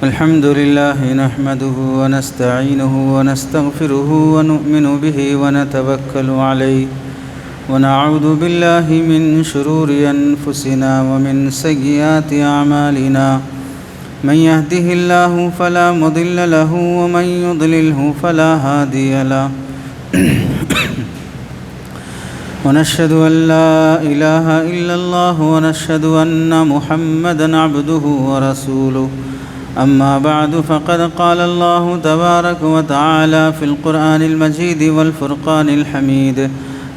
الحمد لله نحمده ونستعينه ونستغفره ونؤمن به ونتوكل عليه ونعوذ بالله من شرور أنفسنا ومن سيئات أعمالنا من يهده الله فلا مضل له ومن يضلله فلا هادي له ونشهد أن لا إله إلا الله ونشهد أن محمدًا عبده ورسوله أما بعد فقد قال الله تبارك وتعالى في القرآن المجيد والفرقان الحميد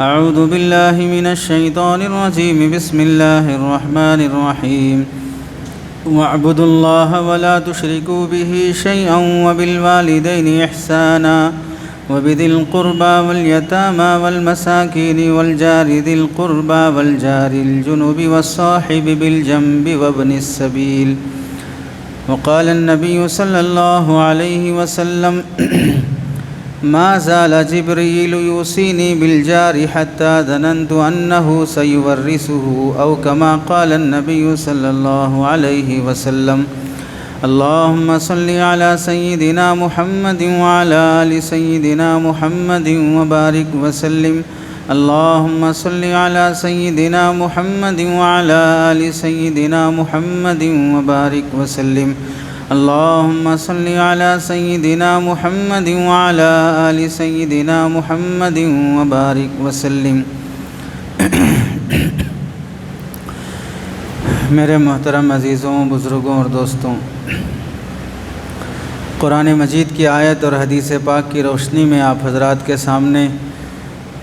أعوذ بالله من الشيطان الرجيم بسم الله الرحمن الرحيم واعبدوا الله ولا تشركوا به شيئا وبالوالدين إحسانا وبذي القربى واليتامى والمساكين والجار ذي القربى والجار الجنب والصاحب بالجنب وابن السبيل وقال النبي صلى الله عليه وسلم ما زال جبريل يوصيني بالجار حتى ظننت أنه سيورثه أو كما قال النبي صلى الله عليه وسلم اللهم صل على سيدنا محمد وعلى آل سيدنا محمد وبارك وسلم اللهم صل على سيدنا محمد وعلى آل سيدنا محمد وبارك وسلم اللهم صل على سيدنا محمد وعلى آل سيدنا محمد وبارك وسلم میرے محترم عزیزوں، بزرگوں اور دوستوں، قرآن مجید کی آیت اور حدیث پاک کی روشنی میں آپ حضرات کے سامنے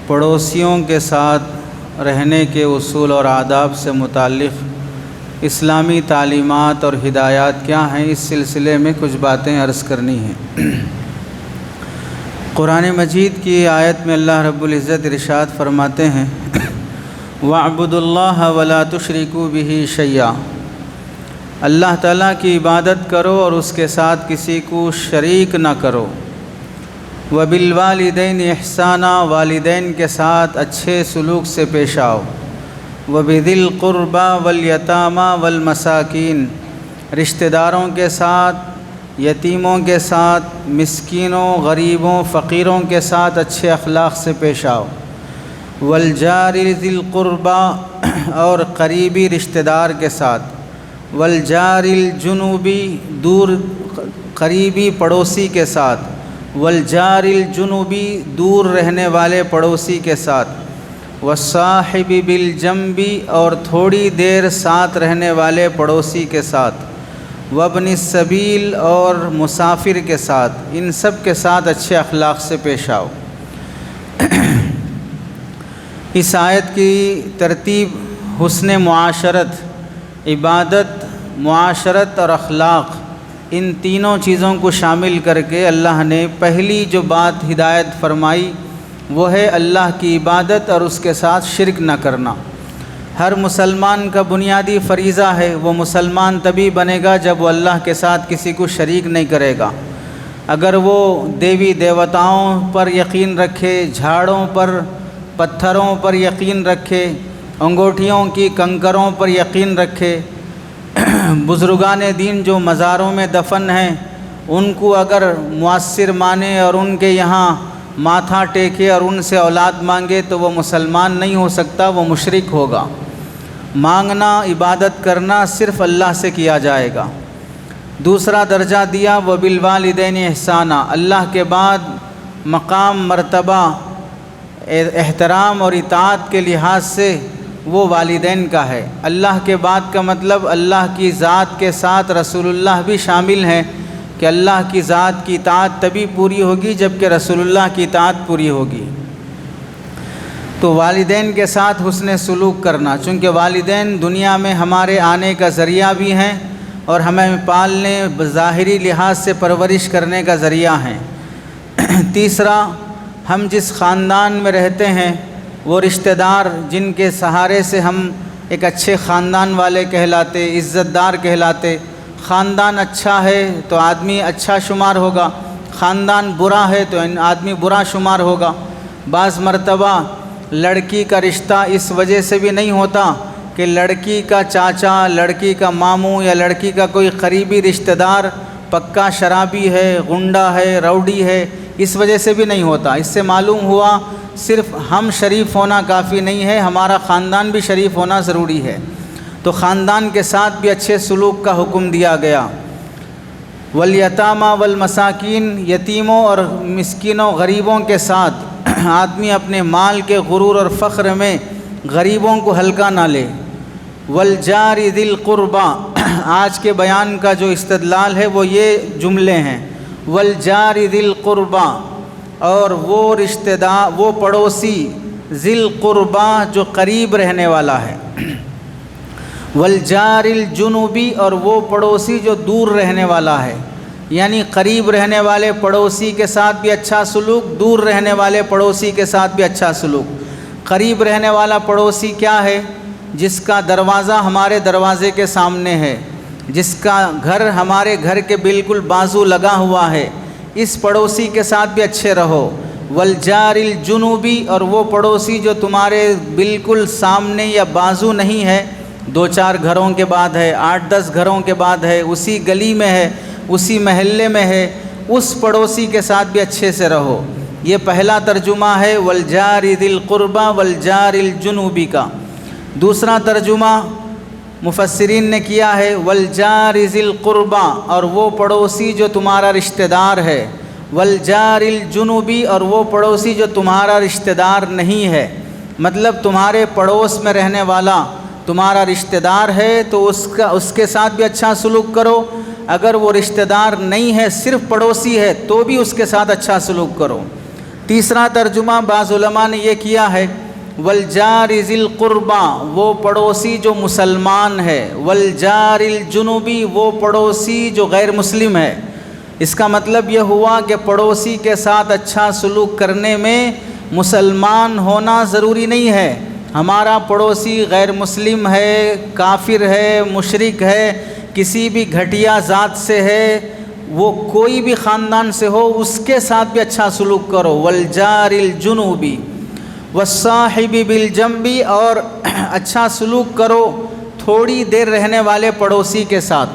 پڑوسیوں کے ساتھ رہنے کے اصول اور آداب سے متعلق اسلامی تعلیمات اور ہدایات کیا ہیں، اس سلسلے میں کچھ باتیں عرض کرنی ہیں۔ قرآن مجید کی آیت میں اللہ رب العزت ارشاد فرماتے ہیں وَاعْبُدُوا اللَّهَ وَلَا تُشْرِكُوا بِهِ شَيْئًا، اللہ تعالیٰ کی عبادت کرو اور اس کے ساتھ کسی کو شریک نہ کرو۔ وَبِالْوَالِدَيْنِ إِحْسَانًا، والدین کے ساتھ اچھے سلوک سے پیش آؤ۔ وَبِذِي الْقُرْبَى وَالْيَتَامَى وَالْمَسَاكِينِ، رشتہ داروں کے ساتھ، یتیموں کے ساتھ، مسکینوں، غریبوں، فقیروں کے ساتھ اچھے اخلاق سے پیش آؤ۔ وَالْجَارِ ذِي الْقُرْبَى، اور قریبی رشتہ دار کے ساتھ۔ وَالْجَارِ الْجُنُوبِ، دور قریبی پڑوسی کے ساتھ۔ وَالْجَارِ الْجُنُوبِ، دور رہنے والے پڑوسی کے ساتھ۔ وَالصَّاحِبِ بِالْجَنبِ، اور تھوڑی دیر ساتھ رہنے والے پڑوسی کے ساتھ۔ وَابْنِ السَّبِيلِ، اور مسافر کے ساتھ۔ ان سب کے ساتھ اچھے اخلاق سے پیش آؤ۔ اس آیت کی ترتیب حسن معاشرت، عبادت، معاشرت اور اخلاق، ان تینوں چیزوں کو شامل کر کے اللہ نے پہلی جو بات ہدایت فرمائی وہ ہے اللہ کی عبادت اور اس کے ساتھ شرک نہ کرنا۔ ہر مسلمان کا بنیادی فریضہ ہے، وہ مسلمان تبھی بنے گا جب وہ اللہ کے ساتھ کسی کو شریک نہیں کرے گا۔ اگر وہ دیوی دیوتاؤں پر یقین رکھے، جھاڑوں پر، پتھروں پر یقین رکھے، انگوٹھیوں کی کنکروں پر یقین رکھے، بزرگان دین جو مزاروں میں دفن ہیں ان کو اگر مؤثر مانے اور ان کے یہاں ماتھا ٹیکے اور ان سے اولاد مانگے تو وہ مسلمان نہیں ہو سکتا، وہ مشرک ہوگا۔ مانگنا، عبادت کرنا صرف اللہ سے کیا جائے گا۔ دوسرا درجہ دیا وَبِالْوَالِدَيْنِ إِحْسَانًا، اللہ کے بعد مقام، مرتبہ، احترام اور اطاعت کے لحاظ سے وہ والدین کا ہے۔ اللہ کے بعد کا مطلب اللہ کی ذات کے ساتھ رسول اللہ بھی شامل ہیں کہ اللہ کی ذات کی اطاعت تبھی پوری ہوگی جب کہ رسول اللہ کی اطاعت پوری ہوگی۔ تو والدین کے ساتھ حسن سلوک کرنا، چونکہ والدین دنیا میں ہمارے آنے کا ذریعہ بھی ہیں اور ہمیں پالنے، ظاہری لحاظ سے پرورش کرنے کا ذریعہ ہیں۔ تیسرا، ہم جس خاندان میں رہتے ہیں وہ رشتہ دار جن کے سہارے سے ہم ایک اچھے خاندان والے کہلاتے، عزت دار کہلاتے۔ خاندان اچھا ہے تو آدمی اچھا شمار ہوگا، خاندان برا ہے تو آدمی برا شمار ہوگا۔ بعض مرتبہ لڑکی کا رشتہ اس وجہ سے بھی نہیں ہوتا کہ لڑکی کا چاچا، لڑکی کا ماموں یا لڑکی کا کوئی قریبی رشتہ دار پکا شرابی ہے، غنڈہ ہے، راؤڈی ہے، اس وجہ سے بھی نہیں ہوتا۔ اس سے معلوم ہوا صرف ہم شریف ہونا کافی نہیں ہے، ہمارا خاندان بھی شریف ہونا ضروری ہے۔ تو خاندان کے ساتھ بھی اچھے سلوک کا حکم دیا گیا۔ والیتامى والمساکین، یتیموں اور مسکینوں غریبوں کے ساتھ آدمی اپنے مال کے غرور اور فخر میں غریبوں کو ہلکا نہ لے۔ والجار ذی القربى، آج کے بیان کا جو استدلال ہے وہ یہ جملے ہیں، والجار ذی القربى، اور وہ رشتہ دار، وہ پڑوسی، ذی القربى جو قریب رہنے والا ہے، والجار الجنوبی، اور وہ پڑوسی جو دور رہنے والا ہے، یعنی قریب رہنے والے پڑوسی کے ساتھ بھی اچھا سلوک، دور رہنے والے پڑوسی کے ساتھ بھی اچھا سلوک۔ قریب رہنے والا پڑوسی کیا ہے؟ جس کا دروازہ ہمارے دروازے کے سامنے ہے، جس کا گھر ہمارے گھر کے بالکل بازو لگا ہوا ہے، اس پڑوسی کے ساتھ بھی اچھے رہو۔ والجار الجنوبی، اور وہ پڑوسی جو تمہارے بالکل سامنے یا بازو نہیں ہے، 2-4 گھروں کے بعد ہے، 8-10 گھروں کے بعد ہے، اسی گلی میں ہے، اسی محلے میں ہے، اس پڑوسی کے ساتھ بھی اچھے سے رہو۔ یہ پہلا ترجمہ ہے والجار ذی القربى والجار الجنوبی کا۔ دوسرا ترجمہ مفسرین نے کیا ہے والجار ذی القربى، اور وہ پڑوسی جو تمہارا رشتہ دار ہے، والجار الجنوبی، اور وہ پڑوسی جو تمہارا رشتہ دار نہیں ہے۔ مطلب تمہارے پڑوس میں رہنے والا تمہارا رشتہ دار ہے تو اس کے ساتھ بھی اچھا سلوک کرو، اگر وہ رشتہ دار نہیں ہے، صرف پڑوسی ہے، تو بھی اس کے ساتھ اچھا سلوک کرو۔ تیسرا ترجمہ بعض علماء نے یہ کیا ہے والجار ذی القربى، وہ پڑوسی جو مسلمان ہے، والجار الجنوبی، وہ پڑوسی جو غیر مسلم ہے۔ اس کا مطلب یہ ہوا کہ پڑوسی کے ساتھ اچھا سلوک کرنے میں مسلمان ہونا ضروری نہیں ہے۔ ہمارا پڑوسی غیر مسلم ہے، کافر ہے، مشرک ہے، کسی بھی گھٹیا ذات سے ہے، وہ کوئی بھی خاندان سے ہو، اس کے ساتھ بھی اچھا سلوک کرو۔ والجار الجنوبی والصاحب بالجنب، اور اچھا سلوک کرو تھوڑی دیر رہنے والے پڑوسی کے ساتھ۔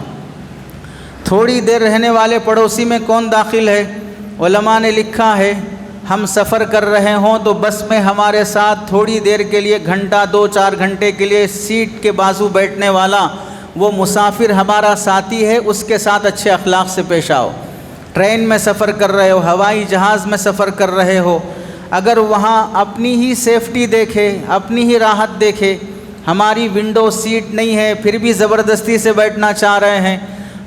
تھوڑی دیر رہنے والے پڑوسی میں کون داخل ہے؟ علماء نے لکھا ہے ہم سفر کر رہے ہوں تو بس میں ہمارے ساتھ تھوڑی دیر کے لیے، گھنٹہ 2-4 گھنٹے کے لیے سیٹ کے بازو بیٹھنے والا وہ مسافر ہمارا ساتھی ہے، اس کے ساتھ اچھے اخلاق سے پیش آؤ۔ ٹرین میں سفر کر رہے ہو، ہوائی جہاز میں سفر کر رہے ہو، اگر وہاں اپنی ہی سیفٹی دیکھے، اپنی ہی راحت دیکھے، ہماری ونڈو سیٹ نہیں ہے پھر بھی زبردستی سے بیٹھنا چاہ رہے ہیں،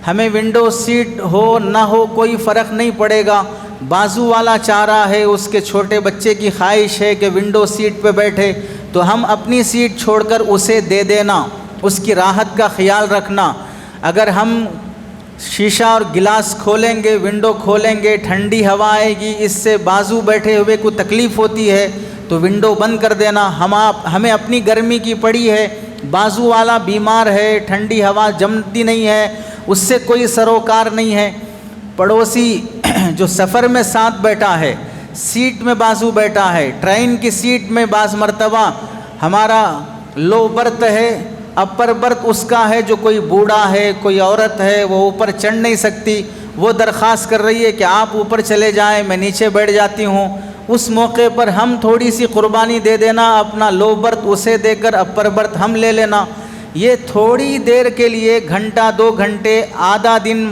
ہمیں ونڈو سیٹ ہو نہ ہو کوئی فرق نہیں پڑے گا، بازو والا چاہ رہا ہے، اس کے چھوٹے بچے کی خواہش ہے کہ ونڈو سیٹ پہ بیٹھے، تو ہم اپنی سیٹ چھوڑ کر اسے دے دینا، اس کی راحت کا خیال رکھنا۔ اگر ہم شیشہ اور گلاس کھولیں گے، ونڈو کھولیں گے، ٹھنڈی ہوا آئے گی، اس سے بازو بیٹھے ہوئے کو تکلیف ہوتی ہے تو ونڈو بند کر دینا۔ ہمیں اپنی گرمی کی پڑی ہے، بازو والا بیمار ہے، ٹھنڈی ہوا جمتی نہیں ہے، اس سے کوئی سروکار نہیں ہے۔ پڑوسی جو سفر میں ساتھ بیٹھا ہے، سیٹ میں بازو بیٹھا ہے، ٹرین کی سیٹ میں بعض مرتبہ ہمارا لو برتھ ہے، اپر برتھ اس کا ہے جو کوئی بوڑھا ہے، کوئی عورت ہے، وہ اوپر چڑھ نہیں سکتی، وہ درخواست کر رہی ہے کہ آپ اوپر چلے جائیں، میں نیچے بیٹھ جاتی ہوں، اس موقع پر ہم تھوڑی سی قربانی دے دینا، اپنا لو برتھ اسے دے کر اپر برتھ ہم لے لینا۔ یہ تھوڑی دیر کے لیے، گھنٹہ 2 گھنٹے، آدھا دن،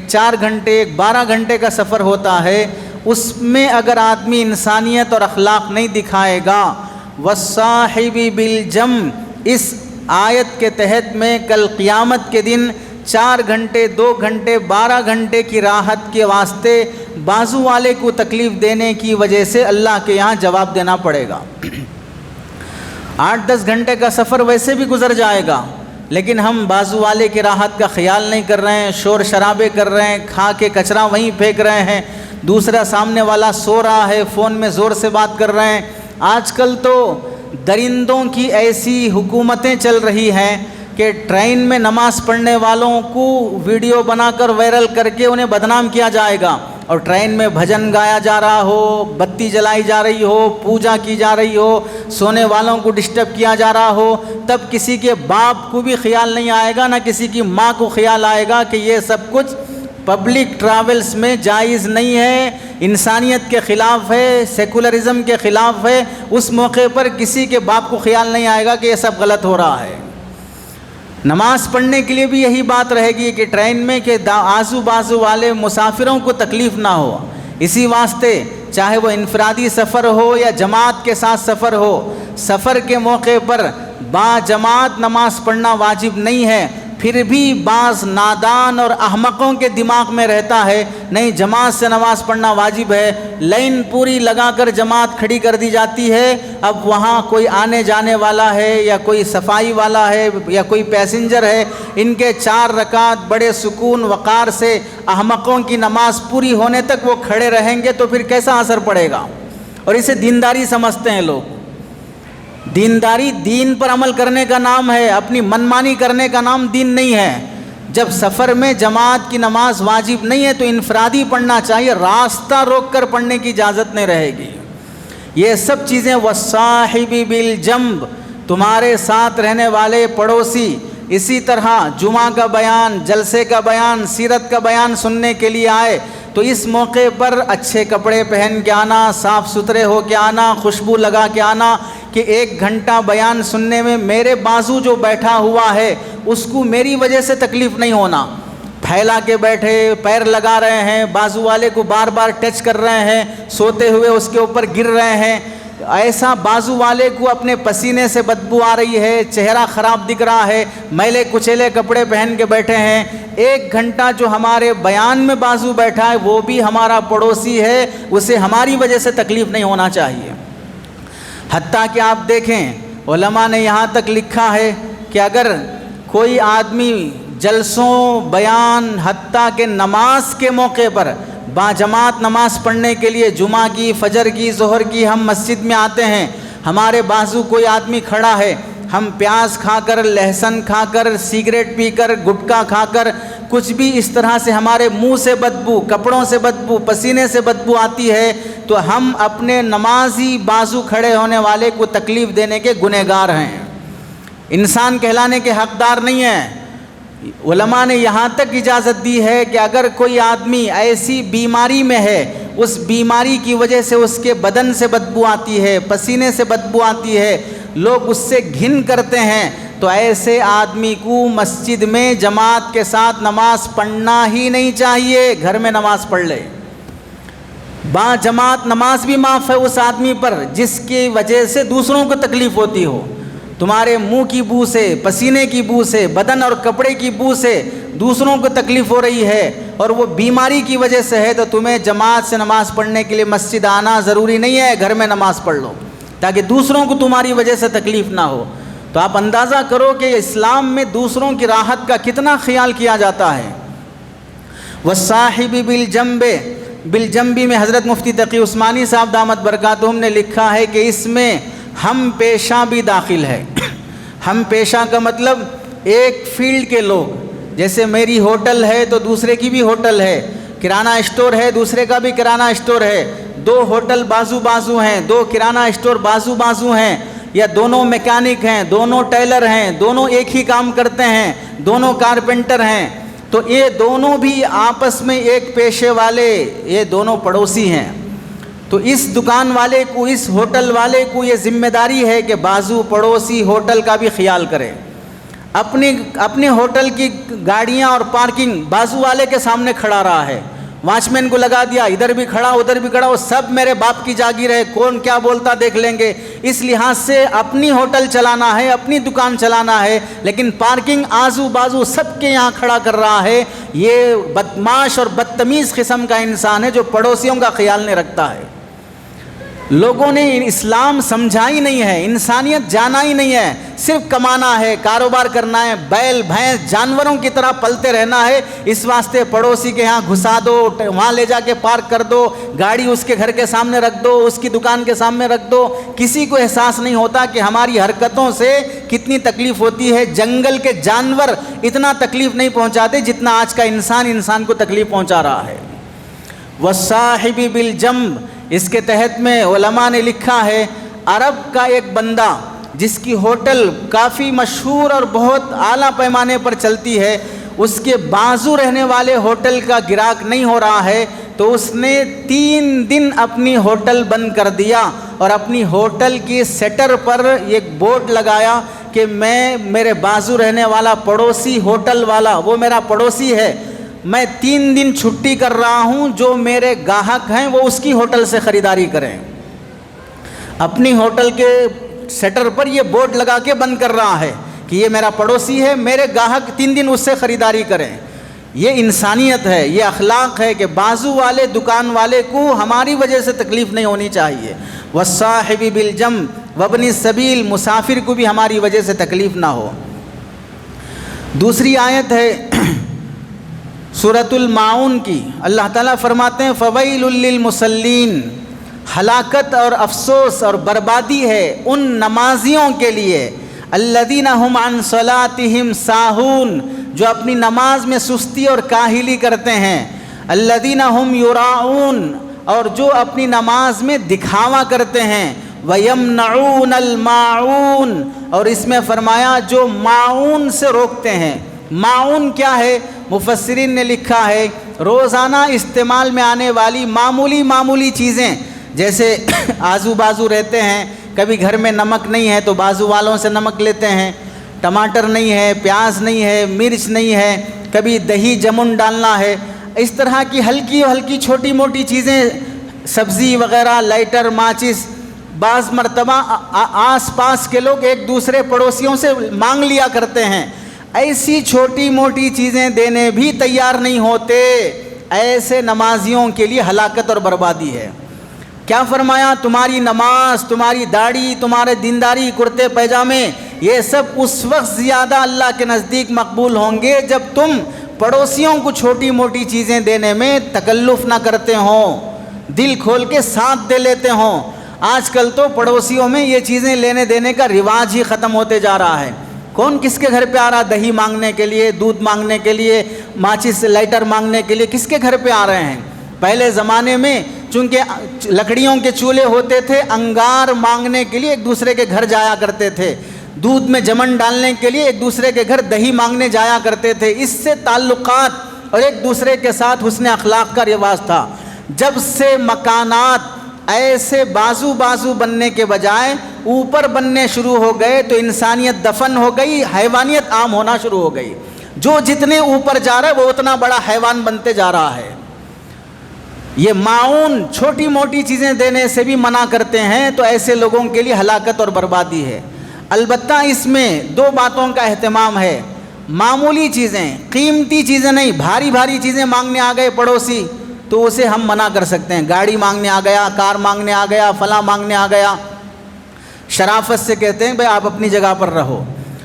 4 گھنٹے، 12 گھنٹے کا سفر ہوتا ہے، اس میں اگر آدمی انسانیت اور اخلاق نہیں دکھائے گا، والصاحب بالجنب، اس آیت کے تحت میں کل قیامت کے دن 4 گھنٹے، 2 گھنٹے، 12 گھنٹے کی راحت کے واسطے بازو والے کو تکلیف دینے کی وجہ سے اللہ کے یہاں جواب دینا پڑے گا۔ 8-10 گھنٹے کا سفر ویسے بھی گزر جائے گا، لیکن ہم بازو والے کی راحت کا خیال نہیں کر رہے ہیں، شور شرابے کر رہے ہیں، کھا کے کچرا وہیں پھینک رہے ہیں، دوسرا سامنے والا سو رہا ہے، فون میں زور سے بات کر رہے ہیں۔ آج کل تو درندوں کی ایسی حکومتیں چل رہی ہیں کہ ٹرین میں نماز پڑھنے والوں کو ویڈیو بنا کر وائرل کر کے انہیں بدنام کیا جائے گا، اور ٹرین میں بھجن گایا جا رہا ہو، بتی جلائی جا رہی ہو، پوجا کی جا رہی ہو، سونے والوں کو ڈسٹرب کیا جا رہا ہو، تب کسی کے باپ کو بھی خیال نہیں آئے گا، نہ کسی کی ماں کو خیال آئے گا کہ یہ سب کچھ پبلک ٹریولز میں جائز نہیں ہے، انسانیت کے خلاف ہے، سیکولرزم کے خلاف ہے۔ اس موقع پر کسی کے باپ کو خیال نہیں آئے گا کہ یہ سب غلط ہو رہا ہے۔ نماز پڑھنے کے لیے بھی یہی بات رہے گی کہ ٹرین میں کہ آزو بازو والے مسافروں کو تکلیف نہ ہو، اسی واسطے چاہے وہ انفرادی سفر ہو یا جماعت کے ساتھ سفر ہو، سفر کے موقع پر با جماعت نماز پڑھنا واجب نہیں ہے۔ پھر بھی بعض نادان اور احمقوں کے دماغ میں رہتا ہے نہیں جماعت سے نماز پڑھنا واجب ہے، لائن پوری لگا کر جماعت کھڑی کر دی جاتی ہے، اب وہاں کوئی آنے جانے والا ہے یا کوئی صفائی والا ہے یا کوئی پیسنجر ہے، ان کے 4 رکعت بڑے سکون وقار سے احمقوں کی نماز پوری ہونے تک وہ کھڑے رہیں گے تو پھر کیسا اثر پڑے گا؟ اور اسے دینداری سمجھتے ہیں لوگ۔ دینداری دین پر عمل کرنے کا نام ہے، اپنی منمانی کرنے کا نام دین نہیں ہے۔ جب سفر میں جماعت کی نماز واجب نہیں ہے تو انفرادی پڑھنا چاہیے، راستہ روک کر پڑھنے کی اجازت نہیں رہے گی۔ یہ سب چیزیں والصاحب بالجنب، تمہارے ساتھ رہنے والے پڑوسی۔ اسی طرح جمعہ کا بیان، جلسے کا بیان، سیرت کا بیان سننے کے لیے آئے تو اس موقع پر اچھے کپڑے پہن کے آنا، صاف ستھرے ہو کے آنا، خوشبو لگا کے آنا کہ 1 گھنٹہ بیان سننے میں میرے بازو جو بیٹھا ہوا ہے اس کو میری وجہ سے تکلیف نہیں ہونا۔ پھیلا کے بیٹھے، پیر لگا رہے ہیں، بازو والے کو بار بار ٹچ کر رہے ہیں، سوتے ہوئے اس کے اوپر گر رہے ہیں، ایسا بازو والے کو اپنے پسینے سے بدبو آ رہی ہے، چہرہ خراب دکھ رہا ہے، میلے کچیلے کپڑے پہن کے بیٹھے ہیں۔ 1 گھنٹہ جو ہمارے بیان میں بازو بیٹھا ہے وہ بھی ہمارا پڑوسی ہے، اسے ہماری وجہ سے تکلیف نہیں ہونا چاہیے۔ حتیٰ کہ آپ دیکھیں علماء نے یہاں تک لکھا ہے کہ اگر کوئی آدمی جلسوں، بیان، حتیٰ کہ نماز کے موقع پر باجماعت نماز پڑھنے کے لیے جمعہ کی، فجر کی، ظہر کی ہم مسجد میں آتے ہیں، ہمارے بازو کوئی آدمی کھڑا ہے، ہم پیاز کھا کر، لہسن کھا کر، سگریٹ پی کر، گٹکا کھا کر، کچھ بھی اس طرح سے ہمارے منہ سے بدبو، کپڑوں سے بدبو، پسینے سے بدبو آتی ہے تو ہم اپنے نمازی بازو کھڑے ہونے والے کو تکلیف دینے کے گنہگار ہیں، انسان کہلانے کے حقدار نہیں ہیں۔ علماء نے یہاں تک اجازت دی ہے کہ اگر کوئی آدمی ایسی بیماری میں ہے، اس بیماری کی وجہ سے اس کے بدن سے بدبو آتی ہے، پسینے سے بدبو آتی ہے، لوگ اس سے گھن کرتے ہیں، تو ایسے آدمی کو مسجد میں جماعت کے ساتھ نماز پڑھنا ہی نہیں چاہیے، گھر میں نماز پڑھ لے۔ با جماعت نماز بھی معاف ہے اس آدمی پر جس کی وجہ سے دوسروں کو تکلیف ہوتی ہو۔ تمہارے منہ کی بو سے، پسینے کی بو سے، بدن اور کپڑے کی بو سے دوسروں کو تکلیف ہو رہی ہے اور وہ بیماری کی وجہ سے ہے تو تمہیں جماعت سے نماز پڑھنے کے لیے مسجد آنا ضروری نہیں ہے، گھر میں نماز پڑھ لو تاکہ دوسروں کو تمہاری وجہ سے تکلیف نہ ہو۔ تو آپ اندازہ کرو کہ اسلام میں دوسروں کی راحت کا کتنا خیال کیا جاتا ہے۔ والصاحب بالجنب، بالجنب میں حضرت مفتی تقی عثمانی صاحب دامت برکاتہم نے لکھا ہے کہ اس میں ہم پیشہ بھی داخل ہے۔ ہم پیشہ کا مطلب ایک فیلڈ کے لوگ، جیسے میری ہوٹل ہے تو دوسرے کی بھی ہوٹل ہے، کرانہ اسٹور ہے دوسرے کا بھی کرانہ اسٹور ہے، 2 ہوٹل بازو بازو ہیں، 2 کرانہ اسٹور بازو بازو ہیں، یا دونوں میکینک ہیں، دونوں ٹیلر ہیں، دونوں ایک ہی کام کرتے ہیں، دونوں کارپینٹر ہیں، تو یہ دونوں بھی آپس میں ایک پیشے والے، یہ دونوں پڑوسی ہیں۔ تو اس دکان والے کو، اس ہوٹل والے کو یہ ذمہ داری ہے کہ بازو پڑوسی ہوٹل کا بھی خیال کرے۔ اپنے ہوٹل کی گاڑیاں اور پارکنگ بازو والے کے سامنے کھڑا رہا ہے، واچ مین کو لگا دیا، ادھر بھی کھڑا ادھر بھی کھڑا، وہ سب میرے باپ کی جاگیر ہے، کون کیا بولتا دیکھ لیں گے، اس لحاظ سے اپنی ہوٹل چلانا ہے، اپنی دکان چلانا ہے، لیکن پارکنگ آزو بازو سب کے یہاں کھڑا کر رہا ہے۔ یہ بدمعاش اور بدتمیز قسم کا انسان ہے جو پڑوسیوں کا خیال نہیں رکھتا ہے۔ لوگوں نے اسلام سمجھا ہی نہیں ہے، انسانیت جانا ہی نہیں ہے، صرف کمانا ہے، کاروبار کرنا ہے، بیل بھینس جانوروں کی طرح پلتے رہنا ہے، اس واسطے پڑوسی کے ہاں گھسا دو، وہاں لے جا کے پارک کر دو، گاڑی اس کے گھر کے سامنے رکھ دو، اس کی دکان کے سامنے رکھ دو۔ کسی کو احساس نہیں ہوتا کہ ہماری حرکتوں سے کتنی تکلیف ہوتی ہے۔ جنگل کے جانور اتنا تکلیف نہیں پہنچاتے جتنا آج کا انسان کو تکلیف پہنچا رہا ہے۔ والصاحب بالجنب، اس کے تحت میں علماء نے لکھا ہے عرب کا ایک بندہ جس کی ہوٹل کافی مشہور اور بہت اعلیٰ پیمانے پر چلتی ہے، اس کے بازو رہنے والے ہوٹل کا گراہک نہیں ہو رہا ہے تو اس نے 3 دن اپنی ہوٹل بند کر دیا اور اپنی ہوٹل کی سیٹر پر ایک بورڈ لگایا کہ میرے بازو رہنے والا پڑوسی ہوٹل والا وہ میرا پڑوسی ہے، میں 3 دن چھٹی کر رہا ہوں، جو میرے گاہک ہیں وہ اس کی ہوٹل سے خریداری کریں۔ اپنی ہوٹل کے سیٹر پر یہ بورڈ لگا کے بند کر رہا ہے کہ یہ میرا پڑوسی ہے، میرے گاہک 3 دن اس سے خریداری کریں۔ یہ انسانیت ہے، یہ اخلاق ہے کہ بازو والے دکان والے کو ہماری وجہ سے تکلیف نہیں ہونی چاہیے، والصاحب بالجنب وابن السبیل، مسافر کو بھی ہماری وجہ سے تکلیف نہ ہو۔ دوسری آیت ہے سورۃ الماعون کی، اللہ تعالیٰ فرماتے ہیں فویل للمصلین، ہلاکت اور افسوس اور بربادی ہے ان نمازیوں کے لیے، الذین هم عن صلاتهم ساہون، جو اپنی نماز میں سستی اور کاہلی کرتے ہیں، الذین هم یراؤون، اور جو اپنی نماز میں دکھاوا کرتے ہیں، ویمنعون الماعون، اور اس میں فرمایا جو معون سے روکتے ہیں۔ معون کیا ہے؟ مفسرین نے لکھا ہے روزانہ استعمال میں آنے والی معمولی چیزیں، جیسے آزو بازو رہتے ہیں، کبھی گھر میں نمک نہیں ہے تو بازو والوں سے نمک لیتے ہیں، ٹماٹر نہیں ہے، پیاز نہیں ہے، مرچ نہیں ہے، کبھی دہی جمن ڈالنا ہے، اس طرح کی ہلکی چھوٹی موٹی چیزیں، سبزی وغیرہ، لائٹر، ماچس، بعض مرتبہ آس پاس کے لوگ ایک دوسرے پڑوسیوں سے مانگ لیا کرتے ہیں، ایسی چھوٹی موٹی چیزیں دینے بھی تیار نہیں ہوتے، ایسے نمازیوں کے لیے ہلاکت اور بربادی ہے۔ کیا فرمایا؟ تمہاری نماز، تمہاری داڑھی، تمہارے دینداری، کرتے پیجامے، یہ سب اس وقت زیادہ اللہ کے نزدیک مقبول ہوں گے جب تم پڑوسیوں کو چھوٹی موٹی چیزیں دینے میں تکلف نہ کرتے ہوں، دل کھول کے ساتھ دے لیتے ہوں۔ آج کل تو پڑوسیوں میں یہ چیزیں لینے دینے کا رواج ہی ختم ہوتے جا رہا ہے۔ کون کس کے گھر پہ آ رہا دہی مانگنے کے لیے، دودھ مانگنے کے لیے، ماچس لائٹر مانگنے کے لیے؟ کس کے گھر پہ آ رہے ہیں؟ پہلے زمانے میں چونکہ لکڑیوں کے چولہے ہوتے تھے، انگار مانگنے کے لیے ایک دوسرے کے گھر جایا کرتے تھے، دودھ میں جمن ڈالنے کے لیے ایک دوسرے کے گھر دہی مانگنے جایا کرتے تھے، اس سے تعلقات اور ایک دوسرے کے ساتھ حسن اخلاق کا رواج تھا۔ جب سے مکانات ایسے بازو بننے کے بجائے اوپر بننے شروع ہو گئے تو انسانیت دفن ہو گئی، حیوانیت عام ہونا شروع ہو گئی۔ جو جتنے اوپر جا رہا ہے وہ اتنا بڑا حیوان بنتے جا رہا ہے۔ یہ معاون چھوٹی موٹی چیزیں دینے سے بھی منع کرتے ہیں، تو ایسے لوگوں کے لیے ہلاکت اور بربادی ہے۔ البتہ اس میں 2 باتوں کا اہتمام ہے، معمولی چیزیں، قیمتی چیزیں نہیں، بھاری چیزیں مانگنے آ گئے پڑوسی تو اسے ہم منع کر سکتے ہیں، گاڑی مانگنے آ گیا، کار مانگنے آ گیا، فلاں مانگنے آ گیا، شرافت سے کہتے ہیں بھئی آپ اپنی جگہ پر رہو۔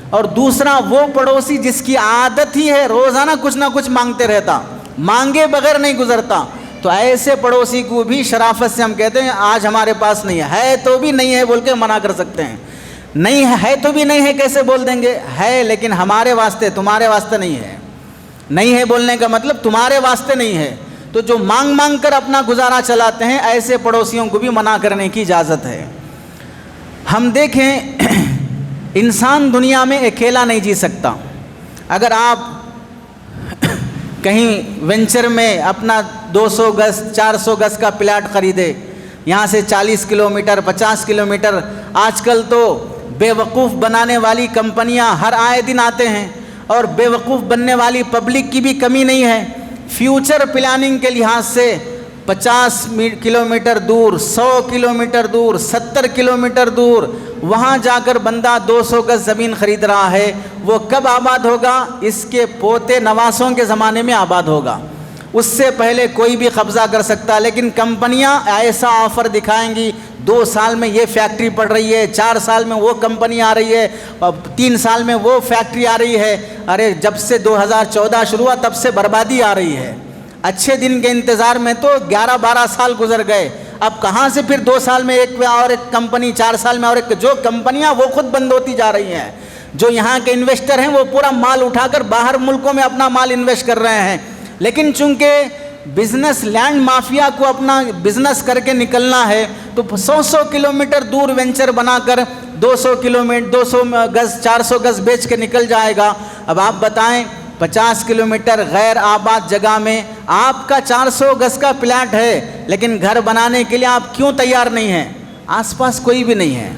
اور دوسرا وہ پڑوسی جس کی عادت ہی ہے روزانہ کچھ نہ کچھ مانگتے رہتا، مانگے بغیر نہیں گزرتا، تو ایسے پڑوسی کو بھی شرافت سے ہم کہتے ہیں آج ہمارے پاس نہیں ہے تو بھی نہیں ہے بول کے منع کر سکتے ہیں۔ نہیں ہے تو بھی نہیں ہے کیسے بول دیں گے؟ ہے لیکن ہمارے واسطے، تمہارے واسطے نہیں ہے۔ نہیں ہے بولنے کا مطلب تمہارے واسطے نہیں ہے۔ تو جو مانگ کر اپنا گزارا چلاتے ہیں ایسے پڑوسیوں کو بھی منع کرنے کی اجازت ہے۔ ہم دیکھیں انسان دنیا میں اکیلا نہیں جی سکتا۔ اگر آپ کہیں وینچر میں اپنا 200 گز 400 گز کا پلاٹ خریدے، یہاں سے 40 کلومیٹر 50 کلومیٹر، آج کل تو بے وقوف بنانے والی کمپنیاں ہر آئے دن آتے ہیں، اور بے وقوف بننے والی پبلک کی بھی کمی نہیں ہے۔ فیوچر پلاننگ کے لحاظ سے 50 کلومیٹر دور، 100 کلومیٹر دور، 70 کلومیٹر دور، وہاں جا کر بندہ 200 گز زمین خرید رہا ہے، وہ کب آباد ہوگا؟ اس کے پوتے نواسوں کے زمانے میں آباد ہوگا، اس سے پہلے کوئی بھی قبضہ کر سکتا۔ لیکن کمپنیاں ایسا آفر دکھائیں گی 2 سال میں یہ فیکٹری پڑ رہی ہے، 4 سال میں وہ کمپنی آ رہی ہے، 3 سال میں وہ فیکٹری آ رہی ہے۔ ارے جب سے 2014 شروع ہوا تب سے بربادی آ رہی ہے۔ اچھے دن کے انتظار میں تو 11-12 سال گزر گئے، اب کہاں سے پھر 2 سال میں ایک اور ایک کمپنی، 4 سال میں اور ایک، جو کمپنیاں وہ خود بند ہوتی جا رہی ہیں۔ جو یہاں کے انویسٹر ہیں وہ پورا مال اٹھا کر باہر ملکوں میں اپنا مال انویسٹ کر رہے ہیں، لیکن چونکہ بزنس لینڈ مافیا کو اپنا بزنس کر کے نکلنا ہے تو 100 کلومیٹر دور وینچر بنا کر 200 گز 400 گز بیچ کے نکل جائے گا۔ اب آپ بتائیں 50 کلومیٹر غیر آباد جگہ میں آپ کا 400 گز کا پلاٹ ہے، لیکن گھر بنانے کے لیے آپ کیوں تیار نہیں ہیں؟ آس پاس کوئی بھی نہیں ہے،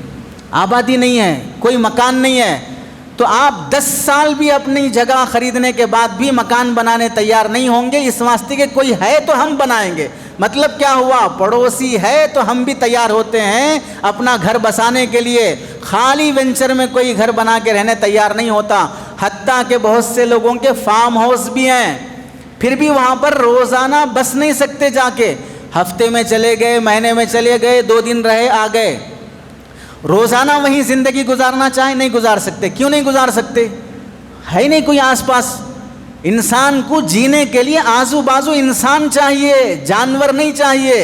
آبادی نہیں ہے، کوئی مکان نہیں ہے، تو آپ 10 سال بھی اپنی جگہ خریدنے کے بعد بھی مکان بنانے تیار نہیں ہوں گے، اس واسطے کہ کوئی ہے تو ہم بنائیں گے۔ مطلب کیا ہوا؟ پڑوسی ہے تو ہم بھی تیار ہوتے ہیں اپنا گھر بسانے کے لیے۔ خالی وینچر میں کوئی گھر بنا کے رہنے تیار نہیں ہوتا، حتیٰ کہ بہت سے لوگوں کے فارم ہاؤس بھی ہیں، پھر بھی وہاں پر روزانہ بس نہیں سکتے جا کے، ہفتے میں چلے گئے، مہینے میں چلے گئے، 2 دن رہے آ گئے، روزانہ وہیں زندگی گزارنا چاہیں نہیں گزار سکتے۔ کیوں نہیں گزار سکتے؟ ہے نہیں کوئی آس پاس۔ انسان کو جینے کے لیے آزو بازو انسان چاہیے، جانور نہیں چاہیے۔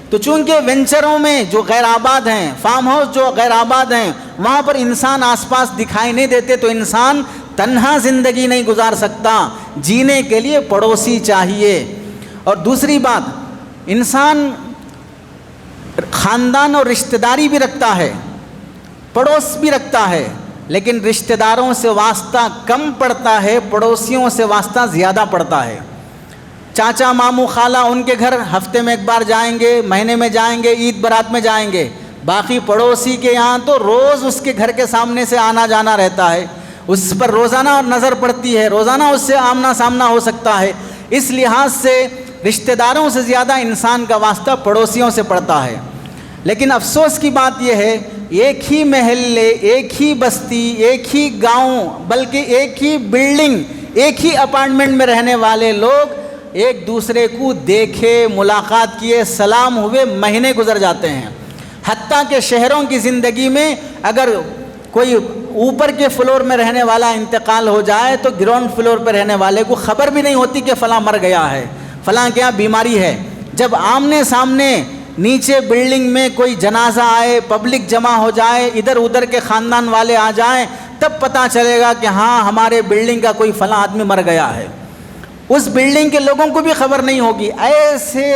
تو چونکہ وینچروں میں جو غیر آباد ہیں، فارم ہاؤس جو غیر آباد ہیں، وہاں پر انسان آس پاس دکھائی نہیں دیتے، تو انسان تنہا زندگی نہیں گزار سکتا، جینے کے لیے پڑوسی چاہیے۔ اور دوسری بات، انسان خاندان اور رشتہ داری بھی رکھتا ہے، پڑوس بھی رکھتا ہے، لیکن رشتہ داروں سے واسطہ کم پڑتا ہے، پڑوسیوں سے واسطہ زیادہ پڑتا ہے۔ چاچا، ماموں، خالہ، ان کے گھر ہفتے میں 1 بار جائیں گے، مہینے میں جائیں گے، عید برات میں جائیں گے۔ باقی پڑوسی کے یہاں تو روز اس کے گھر کے سامنے سے آنا جانا رہتا ہے، اس پر روزانہ نظر پڑتی ہے، روزانہ اس سے آمنا سامنا ہو سکتا ہے۔ اس لحاظ سے رشتہ داروں سے زیادہ انسان کا واسطہ پڑوسیوں سے پڑتا ہے۔ لیکن افسوس کی بات یہ ہے، ایک ہی محلے، ایک ہی بستی، ایک ہی گاؤں، بلکہ ایک ہی بلڈنگ، ایک ہی اپارٹمنٹ میں رہنے والے لوگ ایک دوسرے کو دیکھے، ملاقات کیے، سلام ہوئے، مہینے گزر جاتے ہیں۔ حتیٰ کہ شہروں کی زندگی میں اگر کوئی اوپر کے فلور میں رہنے والا انتقال ہو جائے تو گراؤنڈ فلور پہ رہنے والے کو خبر بھی نہیں ہوتی کہ فلاں مر گیا ہے، فلاں کیا بیماری ہے۔ جب آمنے سامنے نیچے بلڈنگ میں کوئی جنازہ آئے، پبلک جمع ہو جائے، ادھر ادھر کے خاندان والے آ جائیں، تب پتہ چلے گا کہ ہاں ہمارے بلڈنگ کا کوئی فلاں آدمی مر گیا ہے۔ اس بلڈنگ کے لوگوں کو بھی خبر نہیں ہوگی۔ ایسے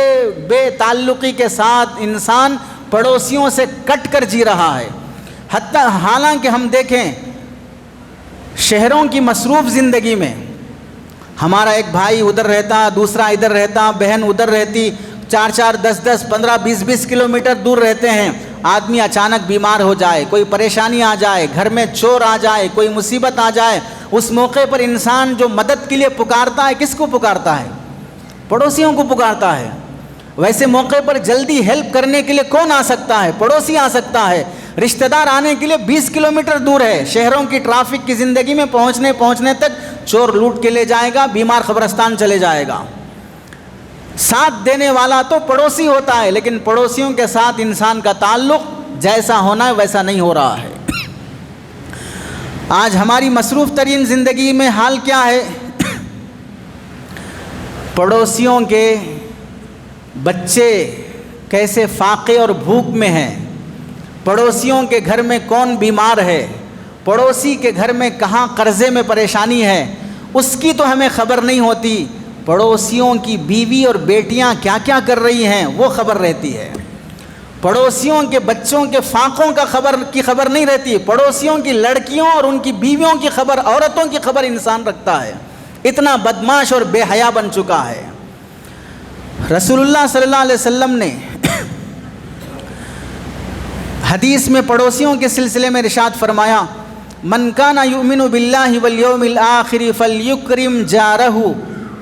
بے تعلقی کے ساتھ انسان پڑوسیوں سے کٹ کر جی رہا ہے۔ حالانکہ ہم دیکھیں شہروں کی مصروف زندگی میں ہمارا ایک بھائی ادھر رہتا، دوسرا ادھر رہتا، بہن ادھر رہتی، 4 10 15 20 کلومیٹر دور رہتے ہیں۔ آدمی اچانک بیمار ہو جائے، کوئی پریشانی آ جائے، گھر میں چور آ جائے، کوئی مصیبت آ جائے، اس موقع پر انسان جو مدد کے لیے پکارتا ہے، کس کو پکارتا ہے؟ پڑوسیوں کو پکارتا ہے۔ ویسے موقع پر جلدی ہیلپ کرنے کے لیے کون آ سکتا ہے؟ پڑوسی آ سکتا ہے۔ رشتہ دار آنے کے لیے 20 کلومیٹر دور ہے۔ شہروں کی ٹرافک کی زندگی میں پہنچنے تک چور لوٹ کے لے جائے گا، بیمار قبرستان چلے جائے گا۔ ساتھ دینے والا تو پڑوسی ہوتا ہے، لیکن پڑوسیوں کے ساتھ انسان کا تعلق جیسا ہونا ہے ویسا نہیں ہو رہا ہے۔ آج ہماری مصروف ترین زندگی میں حال کیا ہے؟ پڑوسیوں کے بچے کیسے فاقے اور بھوک میں ہیں، پڑوسیوں کے گھر میں کون بیمار ہے، پڑوسی کے گھر میں کہاں قرضے میں پریشانی ہے، اس کی تو ہمیں خبر نہیں ہوتی۔ پڑوسیوں کی بیوی اور بیٹیاں کیا کیا کر رہی ہیں وہ خبر رہتی ہے۔ پڑوسیوں کے بچوں کے فاقوں کی خبر نہیں رہتی۔ پڑوسیوں کی لڑکیوں اور ان کی بیویوں کی خبر، عورتوں کی خبر انسان رکھتا ہے۔ اتنا بدماش اور بے حیا بن چکا ہے۔ رسول اللہ صلی اللہ علیہ وسلم نے حدیث میں پڑوسیوں کے سلسلے میں ارشاد فرمایا، من کان یؤمن باللہ والیوم الآخر فلیکرم جارہ،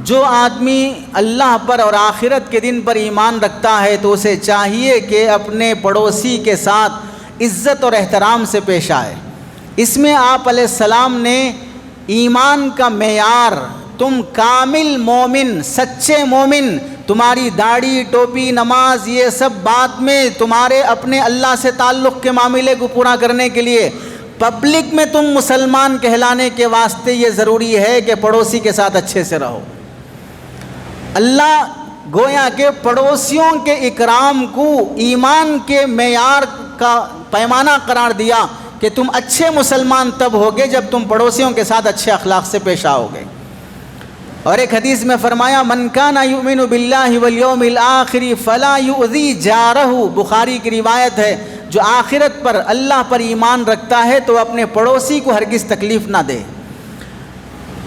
جو آدمی اللہ پر اور آخرت کے دن پر ایمان رکھتا ہے تو اسے چاہیے کہ اپنے پڑوسی کے ساتھ عزت اور احترام سے پیش آئے۔ اس میں آپ علیہ السلام نے ایمان کا معیار، تم کامل مومن، سچے مومن، تمہاری داڑھی، ٹوپی، نماز، یہ سب بات میں تمہارے اپنے اللہ سے تعلق کے معاملے کو پورا کرنے کے لیے، پبلک میں تم مسلمان کہلانے کے واسطے یہ ضروری ہے کہ پڑوسی کے ساتھ اچھے سے رہو۔ اللہ گویا کہ پڑوسیوں کے اکرام کو ایمان کے معیار کا پیمانہ قرار دیا کہ تم اچھے مسلمان تب ہوگے جب تم پڑوسیوں کے ساتھ اچھے اخلاق سے پیش آؤ گے۔ اور ایک حدیث میں فرمایا، من کان یؤمن باللہ والیوم الآخر فلا یؤذی جارہ، بخاری کی روایت ہے، جو آخرت پر، اللہ پر ایمان رکھتا ہے تو اپنے پڑوسی کو ہرگز تکلیف نہ دے۔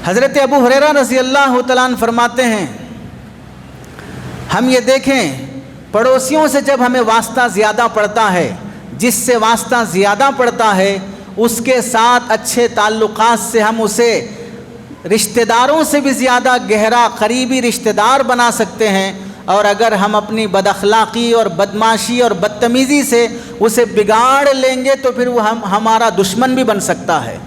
حضرت ابو ہریرہ رضی اللہ تعالیٰ عنہ فرماتے ہیں ہم یہ دیکھیں پڑوسیوں سے جب ہمیں واسطہ زیادہ پڑتا ہے، جس سے واسطہ زیادہ پڑتا ہے اس کے ساتھ اچھے تعلقات سے ہم اسے رشتہ داروں سے بھی زیادہ گہرا قریبی رشتہ دار بنا سکتے ہیں، اور اگر ہم اپنی بد اخلاقی اور بدماشی اور بدتمیزی سے اسے بگاڑ لیں گے تو پھر وہ ہمارا دشمن بھی بن سکتا ہے۔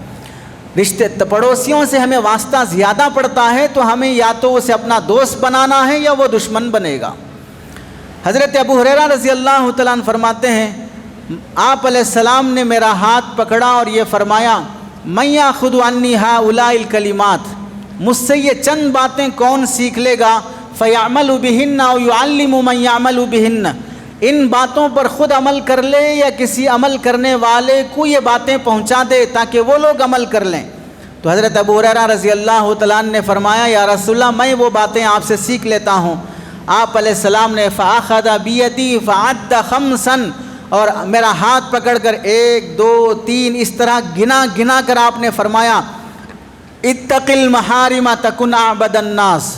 پڑوسیوں سے ہمیں واسطہ زیادہ پڑتا ہے تو ہمیں یا تو اسے اپنا دوست بنانا ہے یا وہ دشمن بنے گا۔ حضرت ابو ہریرہ رضی اللہ تعالیٰ عنہ فرماتے ہیں آپ علیہ السلام نے میرا ہاتھ پکڑا اور یہ فرمایا من یاخذ عنی ہؤلاء الکلمات، مجھ سے یہ چند باتیں کون سیکھ لے گا، فیعمل بہن او یعلم من یعمل بہن، ان باتوں پر خود عمل کر لے یا کسی عمل کرنے والے کو یہ باتیں پہنچا دے تاکہ وہ لوگ عمل کر لیں۔ تو حضرت ابو ہریرہ رضی اللہ تعالیٰ عنہ نے فرمایا یا رسول اللہ میں وہ باتیں آپ سے سیکھ لیتا ہوں۔ آپ علیہ السلام نے فأخذ بیدی فعد خمسا، اور میرا ہاتھ پکڑ کر 1 2 3 اس طرح گنا کر آپ نے فرمایا اتق المحارم تکن اعبد الناس،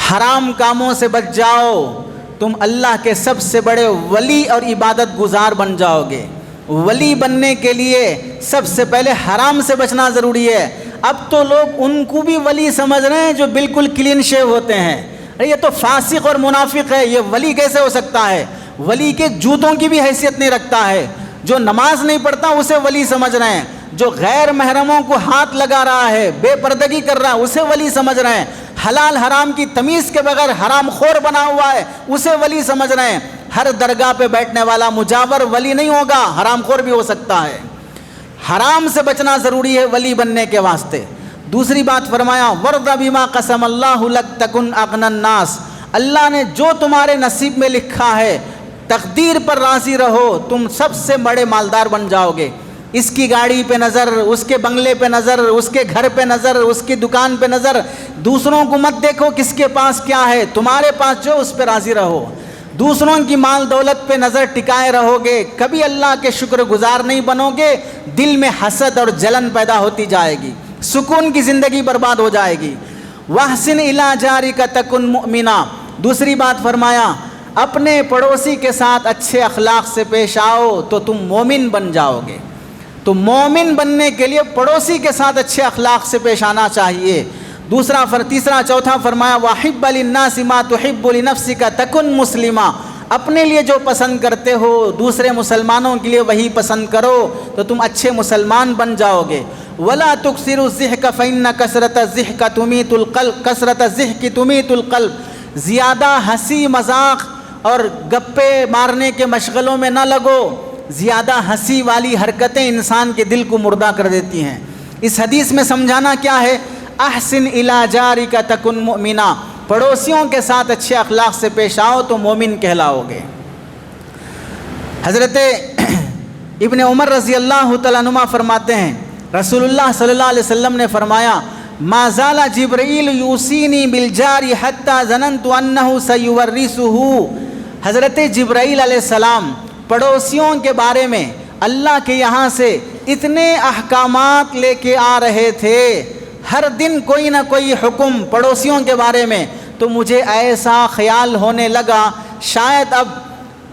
حرام کاموں سے بچ جاؤ تم اللہ کے سب سے بڑے ولی اور عبادت گزار بن جاؤ گے۔ ولی بننے کے لیے سب سے پہلے حرام سے بچنا ضروری ہے۔ اب تو لوگ ان کو بھی ولی سمجھ رہے ہیں جو بالکل کلین شیو ہوتے ہیں، یہ تو فاسق اور منافق ہے، یہ ولی کیسے ہو سکتا ہے؟ ولی کے جوتوں کی بھی حیثیت نہیں رکھتا ہے۔ جو نماز نہیں پڑھتا اسے ولی سمجھ رہے ہیں، جو غیر محرموں کو ہاتھ لگا رہا ہے، بے پردگی کر رہا ہے اسے ولی سمجھ رہے ہیں، حلال حرام کی تمیز کے بغیر حرام خور بنا ہوا ہے اسے ولی سمجھ رہے ہیں۔ ہر درگاہ پہ بیٹھنے والا مجاور ولی نہیں ہوگا، حرام خور بھی ہو سکتا ہے۔ حرام سے بچنا ضروری ہے ولی بننے کے واسطے۔ دوسری بات فرمایا ورض بما قسم اللہ لک تکن اغنی الناس، اللہ نے جو تمہارے نصیب میں لکھا ہے تقدیر پر راضی رہو، تم سب سے بڑے مالدار بن جاؤ گے۔ اس کی گاڑی پہ نظر، اس کے بنگلے پہ نظر، اس کے گھر پہ نظر، اس کی دکان پہ نظر، دوسروں کو مت دیکھو کس کے پاس کیا ہے، تمہارے پاس جو اس پہ راضی رہو۔ دوسروں کی مال دولت پہ نظر ٹکائے رہو گے، کبھی اللہ کے شکر گزار نہیں بنو گے، دل میں حسد اور جلن پیدا ہوتی جائے گی، سکون کی زندگی برباد ہو جائے گی۔ وَأَحْسِنْ إِلَىٰ جَارِكَ تَكُنْ مُؤْمِنًا، دوسری بات فرمایا اپنے پڑوسی کے ساتھ اچھے اخلاق سے پیش آؤ تو تم مومن بن جاؤ گے۔ تو مومن بننے کے لیے پڑوسی کے ساتھ اچھے اخلاق سے پیش آنا چاہیے۔ تیسرا چوتھا فرمایا وَحِبَّ لِلنَّاسِ مَا تُحِبُّ لِنَفْسِكَ تَكُنْ مُسْلِمًا، اپنے لیے جو پسند کرتے ہو دوسرے مسلمانوں کے لیے وہی پسند کرو تو تم اچھے مسلمان بن جاؤ گے۔ وَلَا تُكْثِرُوا الضِّحْكَ فَإِنَّ كَثْرَةَ الضِّحْكِ تُمِيتُ الْقَلْبَ، زیادہ ہنسی مذاق اور گپے مارنے کے مشغلوں میں نہ لگو، زیادہ ہنسی والی حرکتیں انسان کے دل کو مردہ کر دیتی ہیں۔ اس حدیث میں سمجھانا کیا ہے؟ احسن الی جارک تکن مؤمنا، پڑوسیوں کے ساتھ اچھے اخلاق سے پیش آؤ تو مومن کہلاؤ گے۔ حضرت ابن عمر رضی اللہ تعالیٰ عنہما فرماتے ہیں رسول اللہ صلی اللہ علیہ وسلم نے فرمایا ما زال جبرائیل یوصینی بالجار حتی ظننت انہ سیورثہ، حضرت جبرائیل علیہ السلام پڑوسیوں کے بارے میں اللہ کے یہاں سے اتنے احکامات لے کے آ رہے تھے، ہر دن کوئی نہ کوئی حکم پڑوسیوں کے بارے میں، تو مجھے ایسا خیال ہونے لگا شاید اب